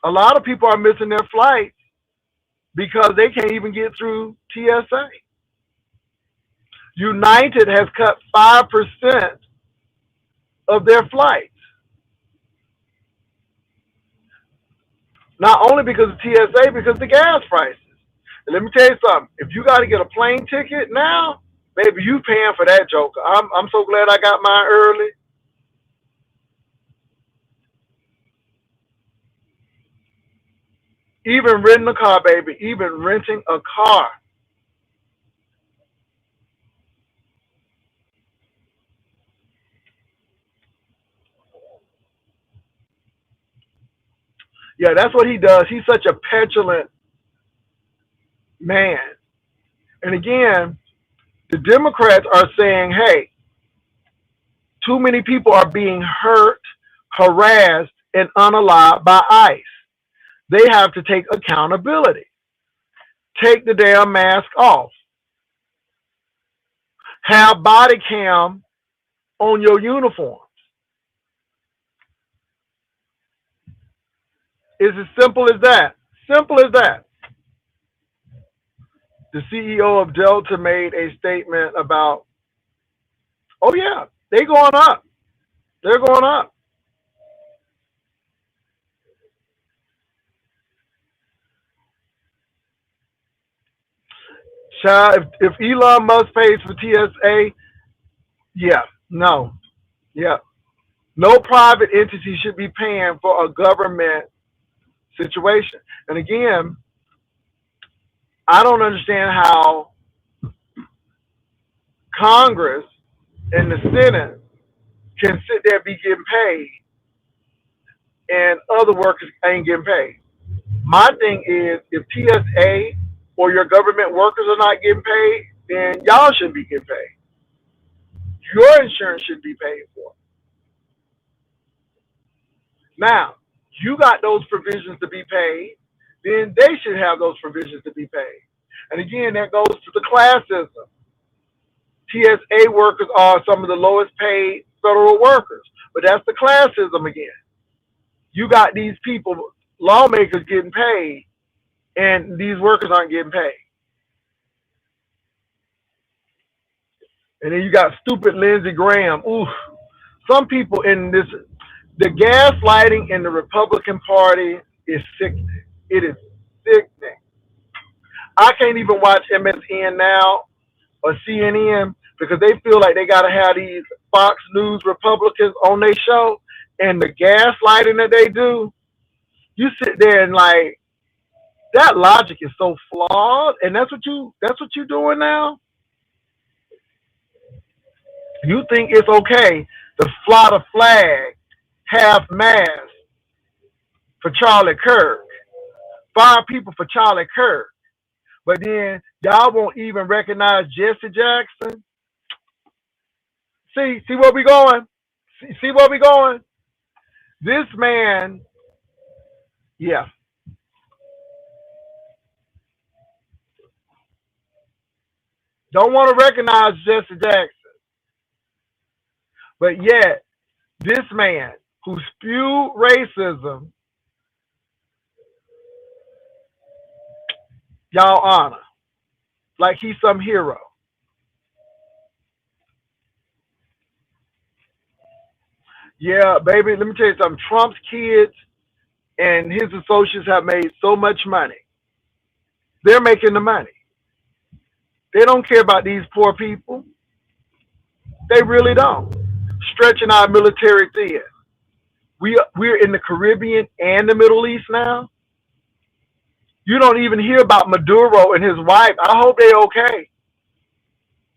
a lot of people are missing their flights because they can't even get through TSA. United has cut 5% of their flights. Not only because of TSA, because of the gas prices. And let me tell you something. If you got to get a plane ticket now, baby, you paying for that joker. I'm so glad I got mine early. Even renting a car, baby. Even renting a car. Yeah, that's what he does. He's such a petulant man. And again, the Democrats are saying, hey, too many people are being hurt, harassed, and unalived by ICE. They have to take accountability. Take the damn mask off. Have body cam on your uniforms. It's as simple as that. Simple as that. The CEO of Delta made a statement about, oh yeah, they're going up. They're going up. Child, if Elon Musk pays for TSA, yeah, no, yeah. No private entity should be paying for a government situation. And again, I don't understand how Congress and the Senate can sit there and be getting paid and other workers ain't getting paid. My thing is if TSA or your government workers are not getting paid, then y'all shouldn't be getting paid. Your insurance should be paid for. Now, you got those provisions to be paid, then they should have those provisions to be paid. And again, that goes to the classism. TSA workers are some of the lowest paid federal workers, but that's the classism again. You got these people, lawmakers getting paid, and these workers aren't getting paid. And then you got stupid Lindsey Graham. Ooh, some people in this, the gaslighting in the Republican Party is sickening. It is sickening. I can't even watch MSN now or CNN because they feel like they got to have these Fox News Republicans on their show, and the gaslighting that they do, you sit there and like, that logic is so flawed, and that's what you doing now. You think it's okay to fly the flag half mast for Charlie Kirk, 5 people for Charlie Kirk, but then y'all won't even recognize Jesse Jackson. See where we going? See where we going? This man, yeah, don't want to recognize Jesse Jackson, but yet this man who spewed racism, y'all honor like he's some hero. Yeah, baby, let me tell you something. Trump's kids and his associates have made so much money. They're making the money. They don't care about these poor people. They really don't. Stretching our military thin. We're in the Caribbean and the Middle East now. You don't even hear about Maduro and his wife. I hope they're okay.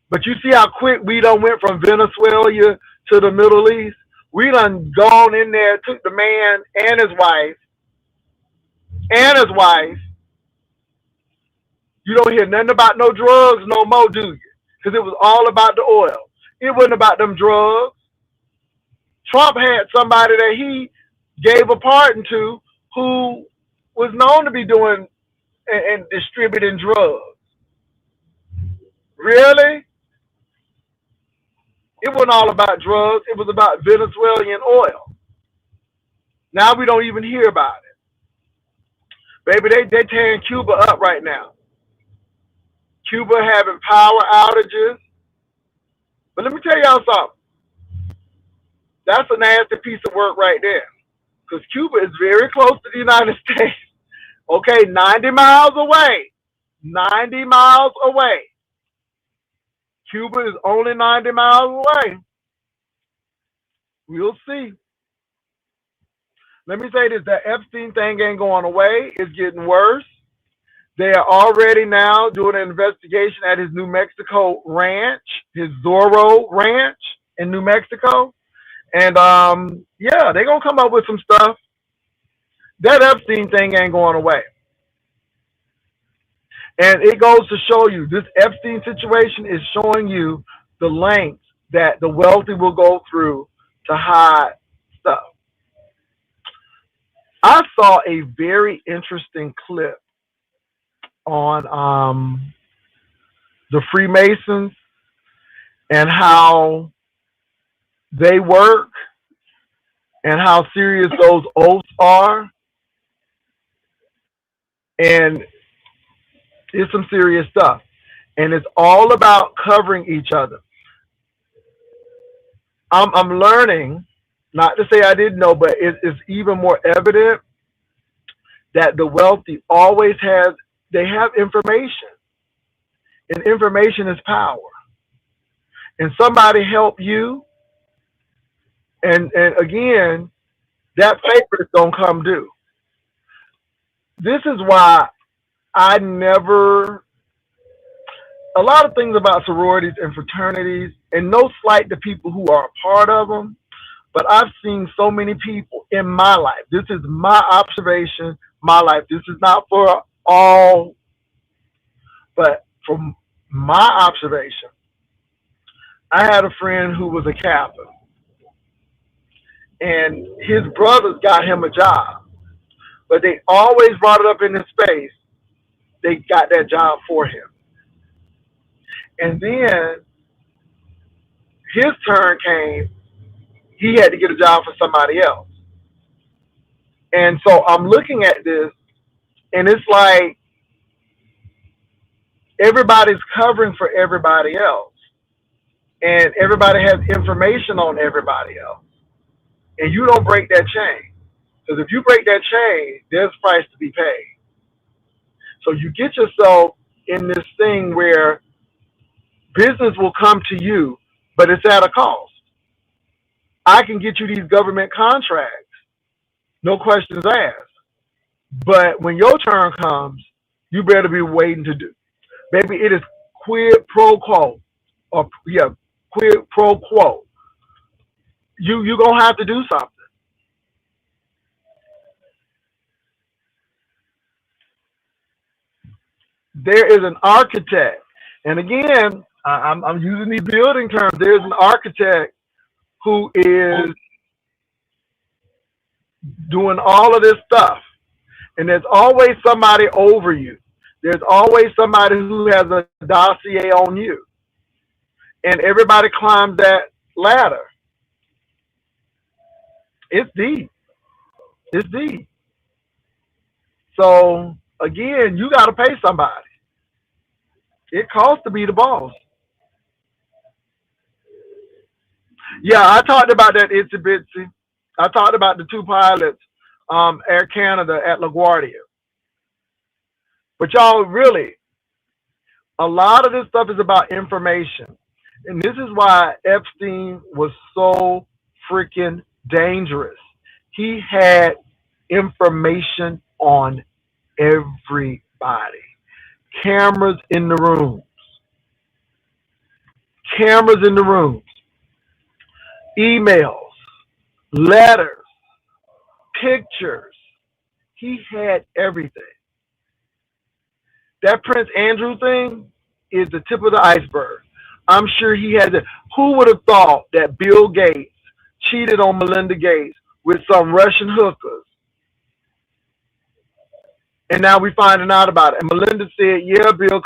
But you see how quick we done went from Venezuela to the Middle East? We done gone in there, took the man and his wife. You don't hear nothing about no drugs no more, do you? Because it was all about the oil. It wasn't about them drugs. Trump had somebody that he gave a pardon to who was known to be doing and distributing drugs. Really? It wasn't all about drugs. It was about Venezuelan oil. Now we don't even hear about it. Baby, they tearing Cuba up right now. Cuba having power outages. But let me tell y'all something. That's a nasty piece of work right there. Because Cuba is very close to the United States. Okay, 90 miles away. 90 miles away. Cuba is only 90 miles away. We'll see. Let me say this, that Epstein thing ain't going away. It's getting worse. They are already now doing an investigation at his New Mexico ranch, his Zorro ranch in New Mexico. And yeah, they're going to come up with some stuff. That Epstein thing ain't going away. And it goes to show you, this Epstein situation is showing you the lengths that the wealthy will go through to hide stuff. I saw a very interesting clip on the Freemasons and how they work and how serious those oaths are. And it's some serious stuff. And it's all about covering each other. I'm learning, not to say I didn't know, but it's even more evident that the wealthy always they have information. And information is power. And somebody help you, and again, that favor is going to come due. This is why I never, a lot of things about sororities and fraternities, and no slight to people who are a part of them, but I've seen so many people in my life. This is my observation, my life. This is not for all, but from my observation, I had a friend who was a captain, and his brothers got him a job, but they always brought it up in his space. They got that job for him. And then his turn came, he had to get a job for somebody else. And so I'm looking at this, and it's like everybody's covering for everybody else. and everybody has information on everybody else, and you don't break that chain. Because if you break that chain, there's a price to be paid. So you get yourself in this thing where business will come to you, but it's at a cost. I can get you these government contracts, no questions asked. But when your turn comes, you better be waiting to do. Baby, it is quid pro quo. Or yeah, quid pro quo. You gonna have to do something. There is an architect, and again, I'm using these building terms. There's an architect who is doing all of this stuff, and there's always somebody over you. There's always somebody who has a dossier on you, and everybody climbs that ladder. It's deep. It's deep. So again, you got to pay somebody. It costs to be the boss. Yeah, I talked about that itsy bitsy. I talked about the two pilots, Air Canada at LaGuardia. But y'all, really, a lot of this stuff is about information. And this is why Epstein was so freaking dangerous. He had information on everybody. Cameras in the room. Cameras in the rooms. Emails. Letters. Pictures. He had everything. That Prince Andrew thing is the tip of the iceberg. I'm sure he had it. Who would have thought that Bill Gates cheated on Melinda Gates with some Russian hookers? And now we finding out about it. And Melinda said, yeah, Bill,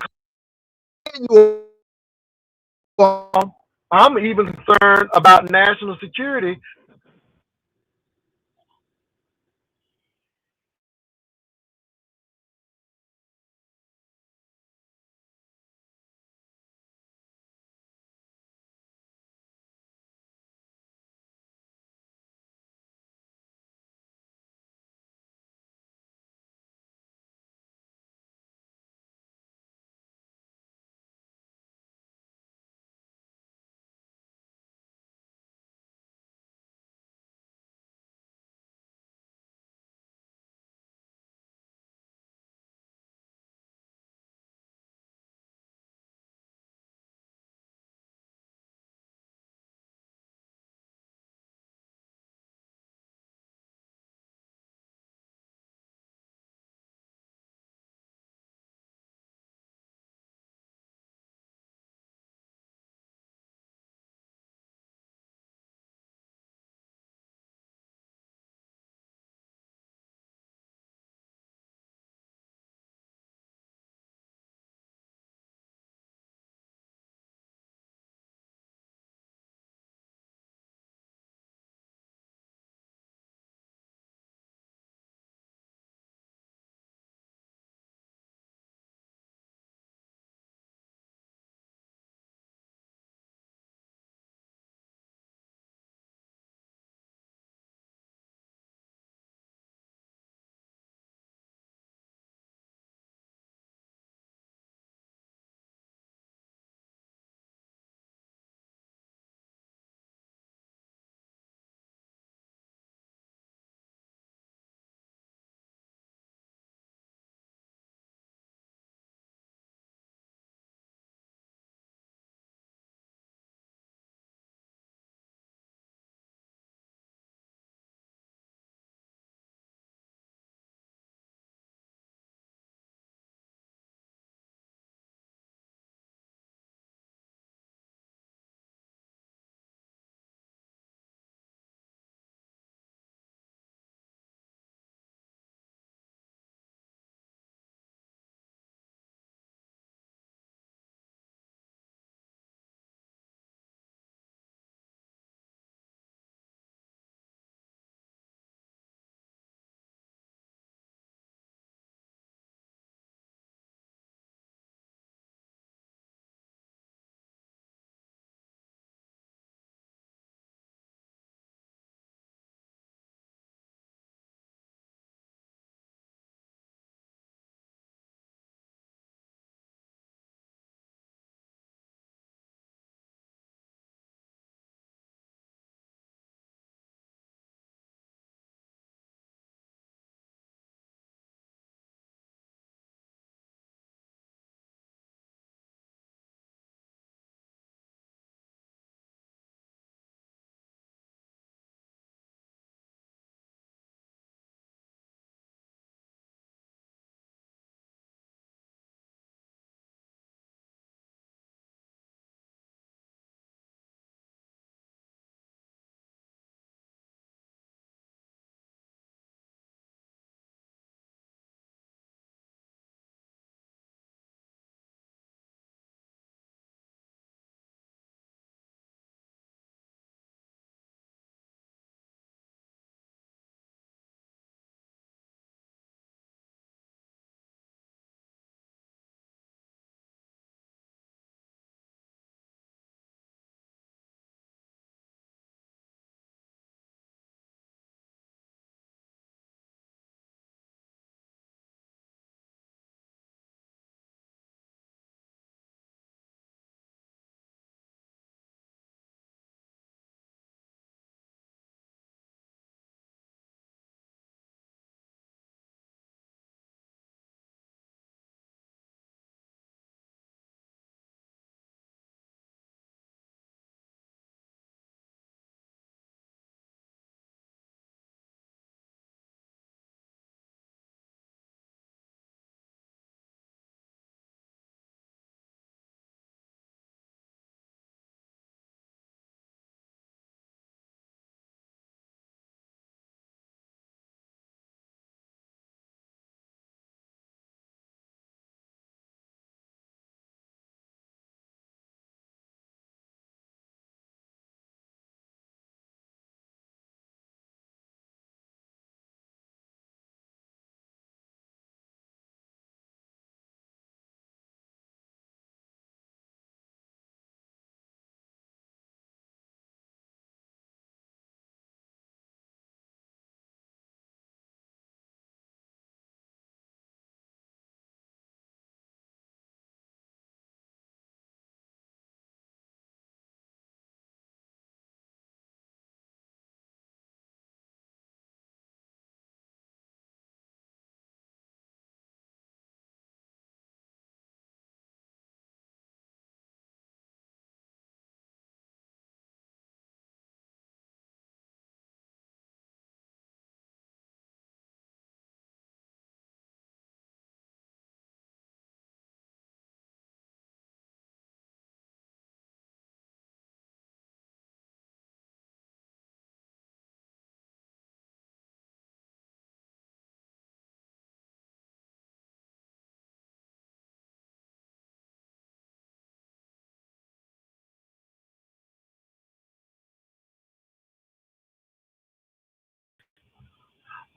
I'm even concerned about national security.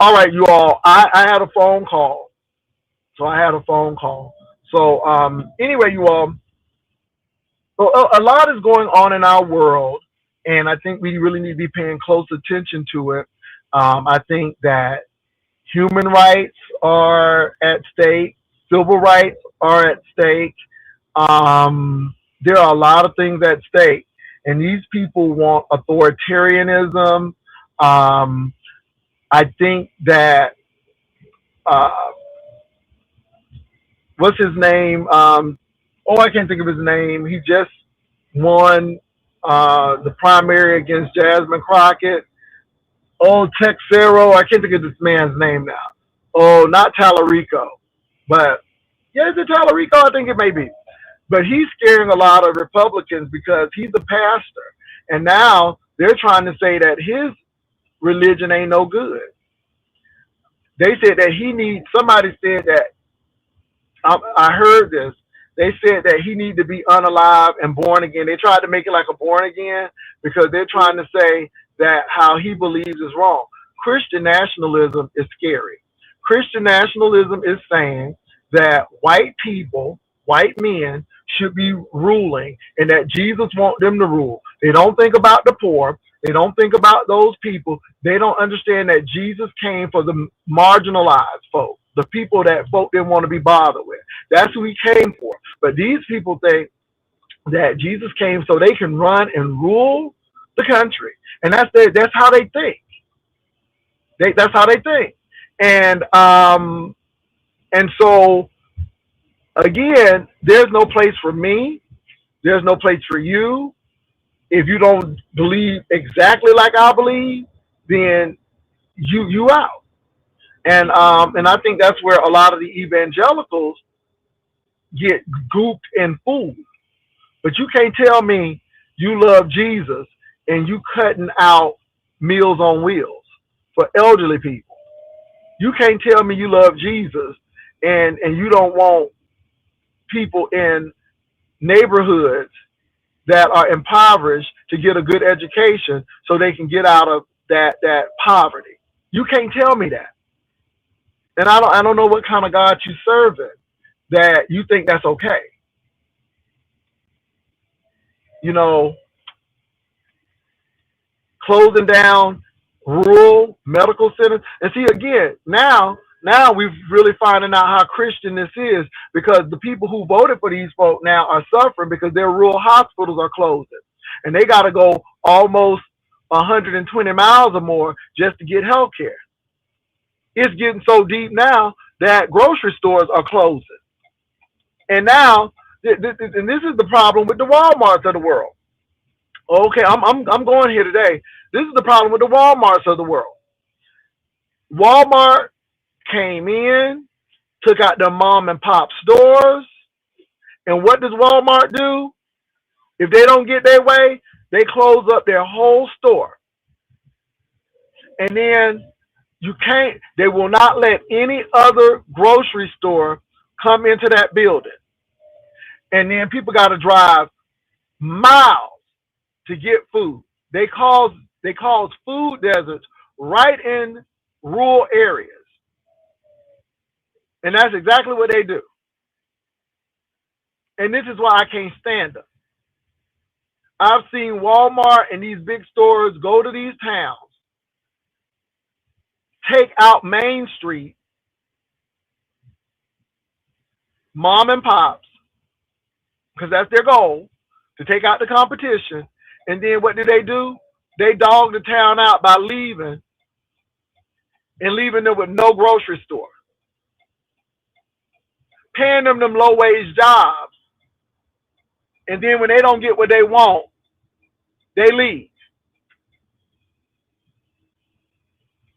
All right, you all. I had a phone call. So I had a phone call. So anyway, you all. So a lot is going on in our world, and I think we really need to be paying close attention to it. I think that human rights are at stake, civil rights are at stake. There are a lot of things at stake, and these people want authoritarianism. Um, I think that uh, what's his name? Oh, I can't think of his name. He just won the primary against Jasmine Crockett. Oh, Texero. I can't think of this man's name now. Oh, not Tallarico, but yeah, is it Tallarico? I think it may be. But he's scaring a lot of Republicans because he's a pastor, and now they're trying to say that his religion ain't no good. They said that he needs. Somebody said that I heard this. They said that he needs to be unalive and born again. They tried to make it like a born again because they're trying to say that how he believes is wrong. Christian nationalism is scary. Christian nationalism is saying that white people, white men, should be ruling and that Jesus wants them to rule. They don't think about the poor. They don't think about those people. They don't understand that Jesus came for the marginalized folks, the people that folk didn't want to be bothered with. That's who he came for. But these people think that Jesus came so they can run and rule the country, and that's how they think. That's how they think, and so again, there's no place for me. There's no place for you. If you don't believe exactly like I believe, then you out. And I think that's where a lot of the evangelicals get gooped and fooled. But you can't tell me you love Jesus and you cutting out Meals on Wheels for elderly people. You can't tell me you love Jesus and you don't want people in neighborhoods that are impoverished to get a good education so they can get out of that poverty. You can't tell me that. And I don't know what kind of God you serving that you think that's okay. You know, closing down rural medical centers. And see, again, now we're really finding out how Christian this is because the people who voted for these folk now are suffering because their rural hospitals are closing. And they got to go almost 120 miles or more just to get health care. It's getting so deep now that grocery stores are closing. And now, and this is the problem with the Walmarts of the world. Okay, I'm going here today. This is the problem with the Walmarts of the world. Walmart came in, took out the mom and pop stores, and what does Walmart do? If they don't get their way, they close up their whole store. And then they will not let any other grocery store come into that building. And then people got to drive miles to get food. They cause food deserts right in rural areas. And that's exactly what they do. And this is why I can't stand them. I've seen Walmart and these big stores go to these towns, take out Main Street, mom and pops, because that's their goal, to take out the competition. And then what do? They dog the town out by leaving them with no grocery store, paying them low-wage jobs. And then when they don't get what they want, they leave.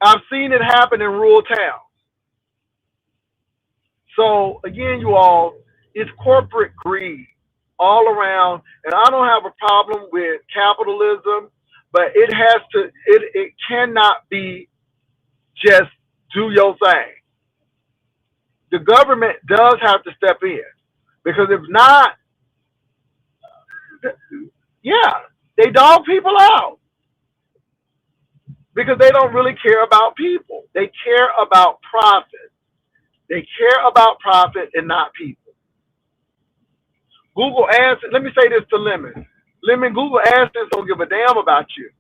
I've seen it happen in rural towns. So again, you all, it's corporate greed all around. And I don't have a problem with capitalism, but it cannot be just do your thing. The government does have to step in because if not, yeah, they dog people out. because they don't really care about people. They care about profit. They care about profit and not people. Google Ads, let me say this to Lemon. Lemon, Google AdSense don't give a damn about you.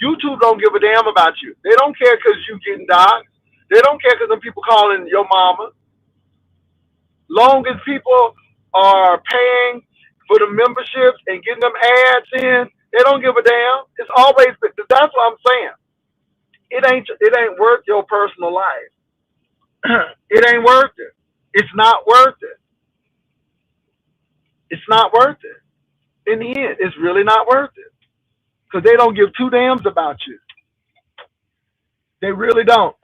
YouTube don't give a damn about you. They don't care because you getting doxxed. They don't care because them people calling your mama. Long as people are paying for the memberships and getting them ads in, they don't give a damn. It's always, that's what I'm saying. It ain't worth your personal life. It ain't worth it. It's not worth it. It's not worth it. In the end, it's really not worth it. Because they don't give two damns about you. They really don't.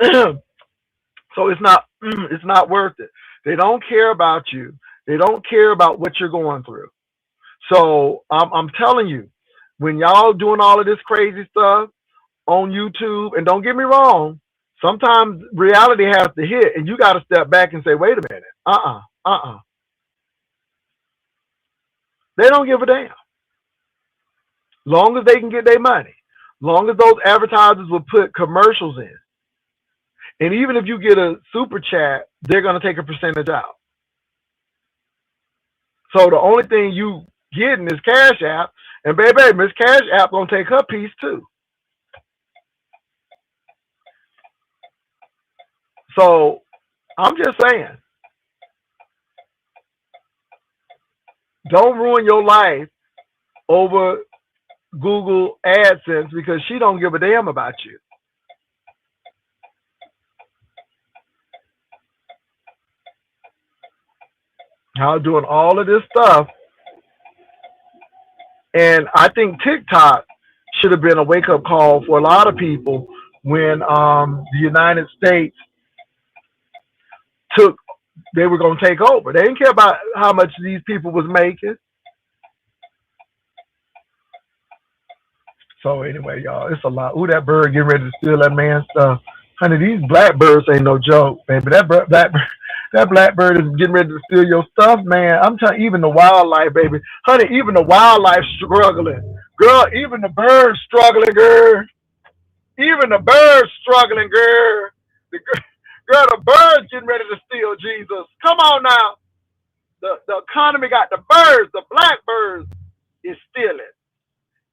So it's not worth it. They don't care about you. They don't care about what you're going through. So I'm telling you, when y'all doing all of this crazy stuff on YouTube, and don't get me wrong, sometimes reality has to hit, and you got to step back and say, wait a minute, They don't give a damn. Long as they can get their money, long as those advertisers will put commercials in, and even if you get a super chat, they're going to take a percentage out. So the only thing you getting is Cash App, and baby, Miss Cash App gonna take her piece too. So I'm just saying, don't ruin your life over Google AdSense because she don't give a damn about you. How doing all of this stuff, and I think TikTok should have been a wake up call for a lot of people when the United States took. They were going to take over. They didn't care about how much these people was making. So anyway, y'all, it's a lot. Ooh, that bird getting ready to steal that man's stuff. Honey, these blackbirds ain't no joke, baby. That blackbird is getting ready to steal your stuff, man. I'm telling you, even the wildlife, baby. Honey, even the wildlife struggling. Girl, even the birds struggling, girl. Even the birds struggling, girl. Girl, the birds getting ready to steal Jesus. Come on now. The economy got the birds, the blackbirds is stealing.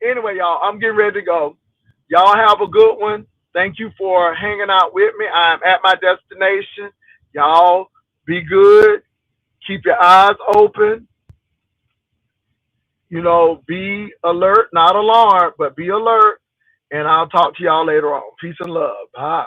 Anyway, y'all, I'm getting ready to go. Y'all have a good one. Thank you for hanging out with me. I'm at my destination. Y'all be good. Keep your eyes open. Be alert, not alarmed, but be alert. And I'll talk to y'all later on. Peace and love. Bye.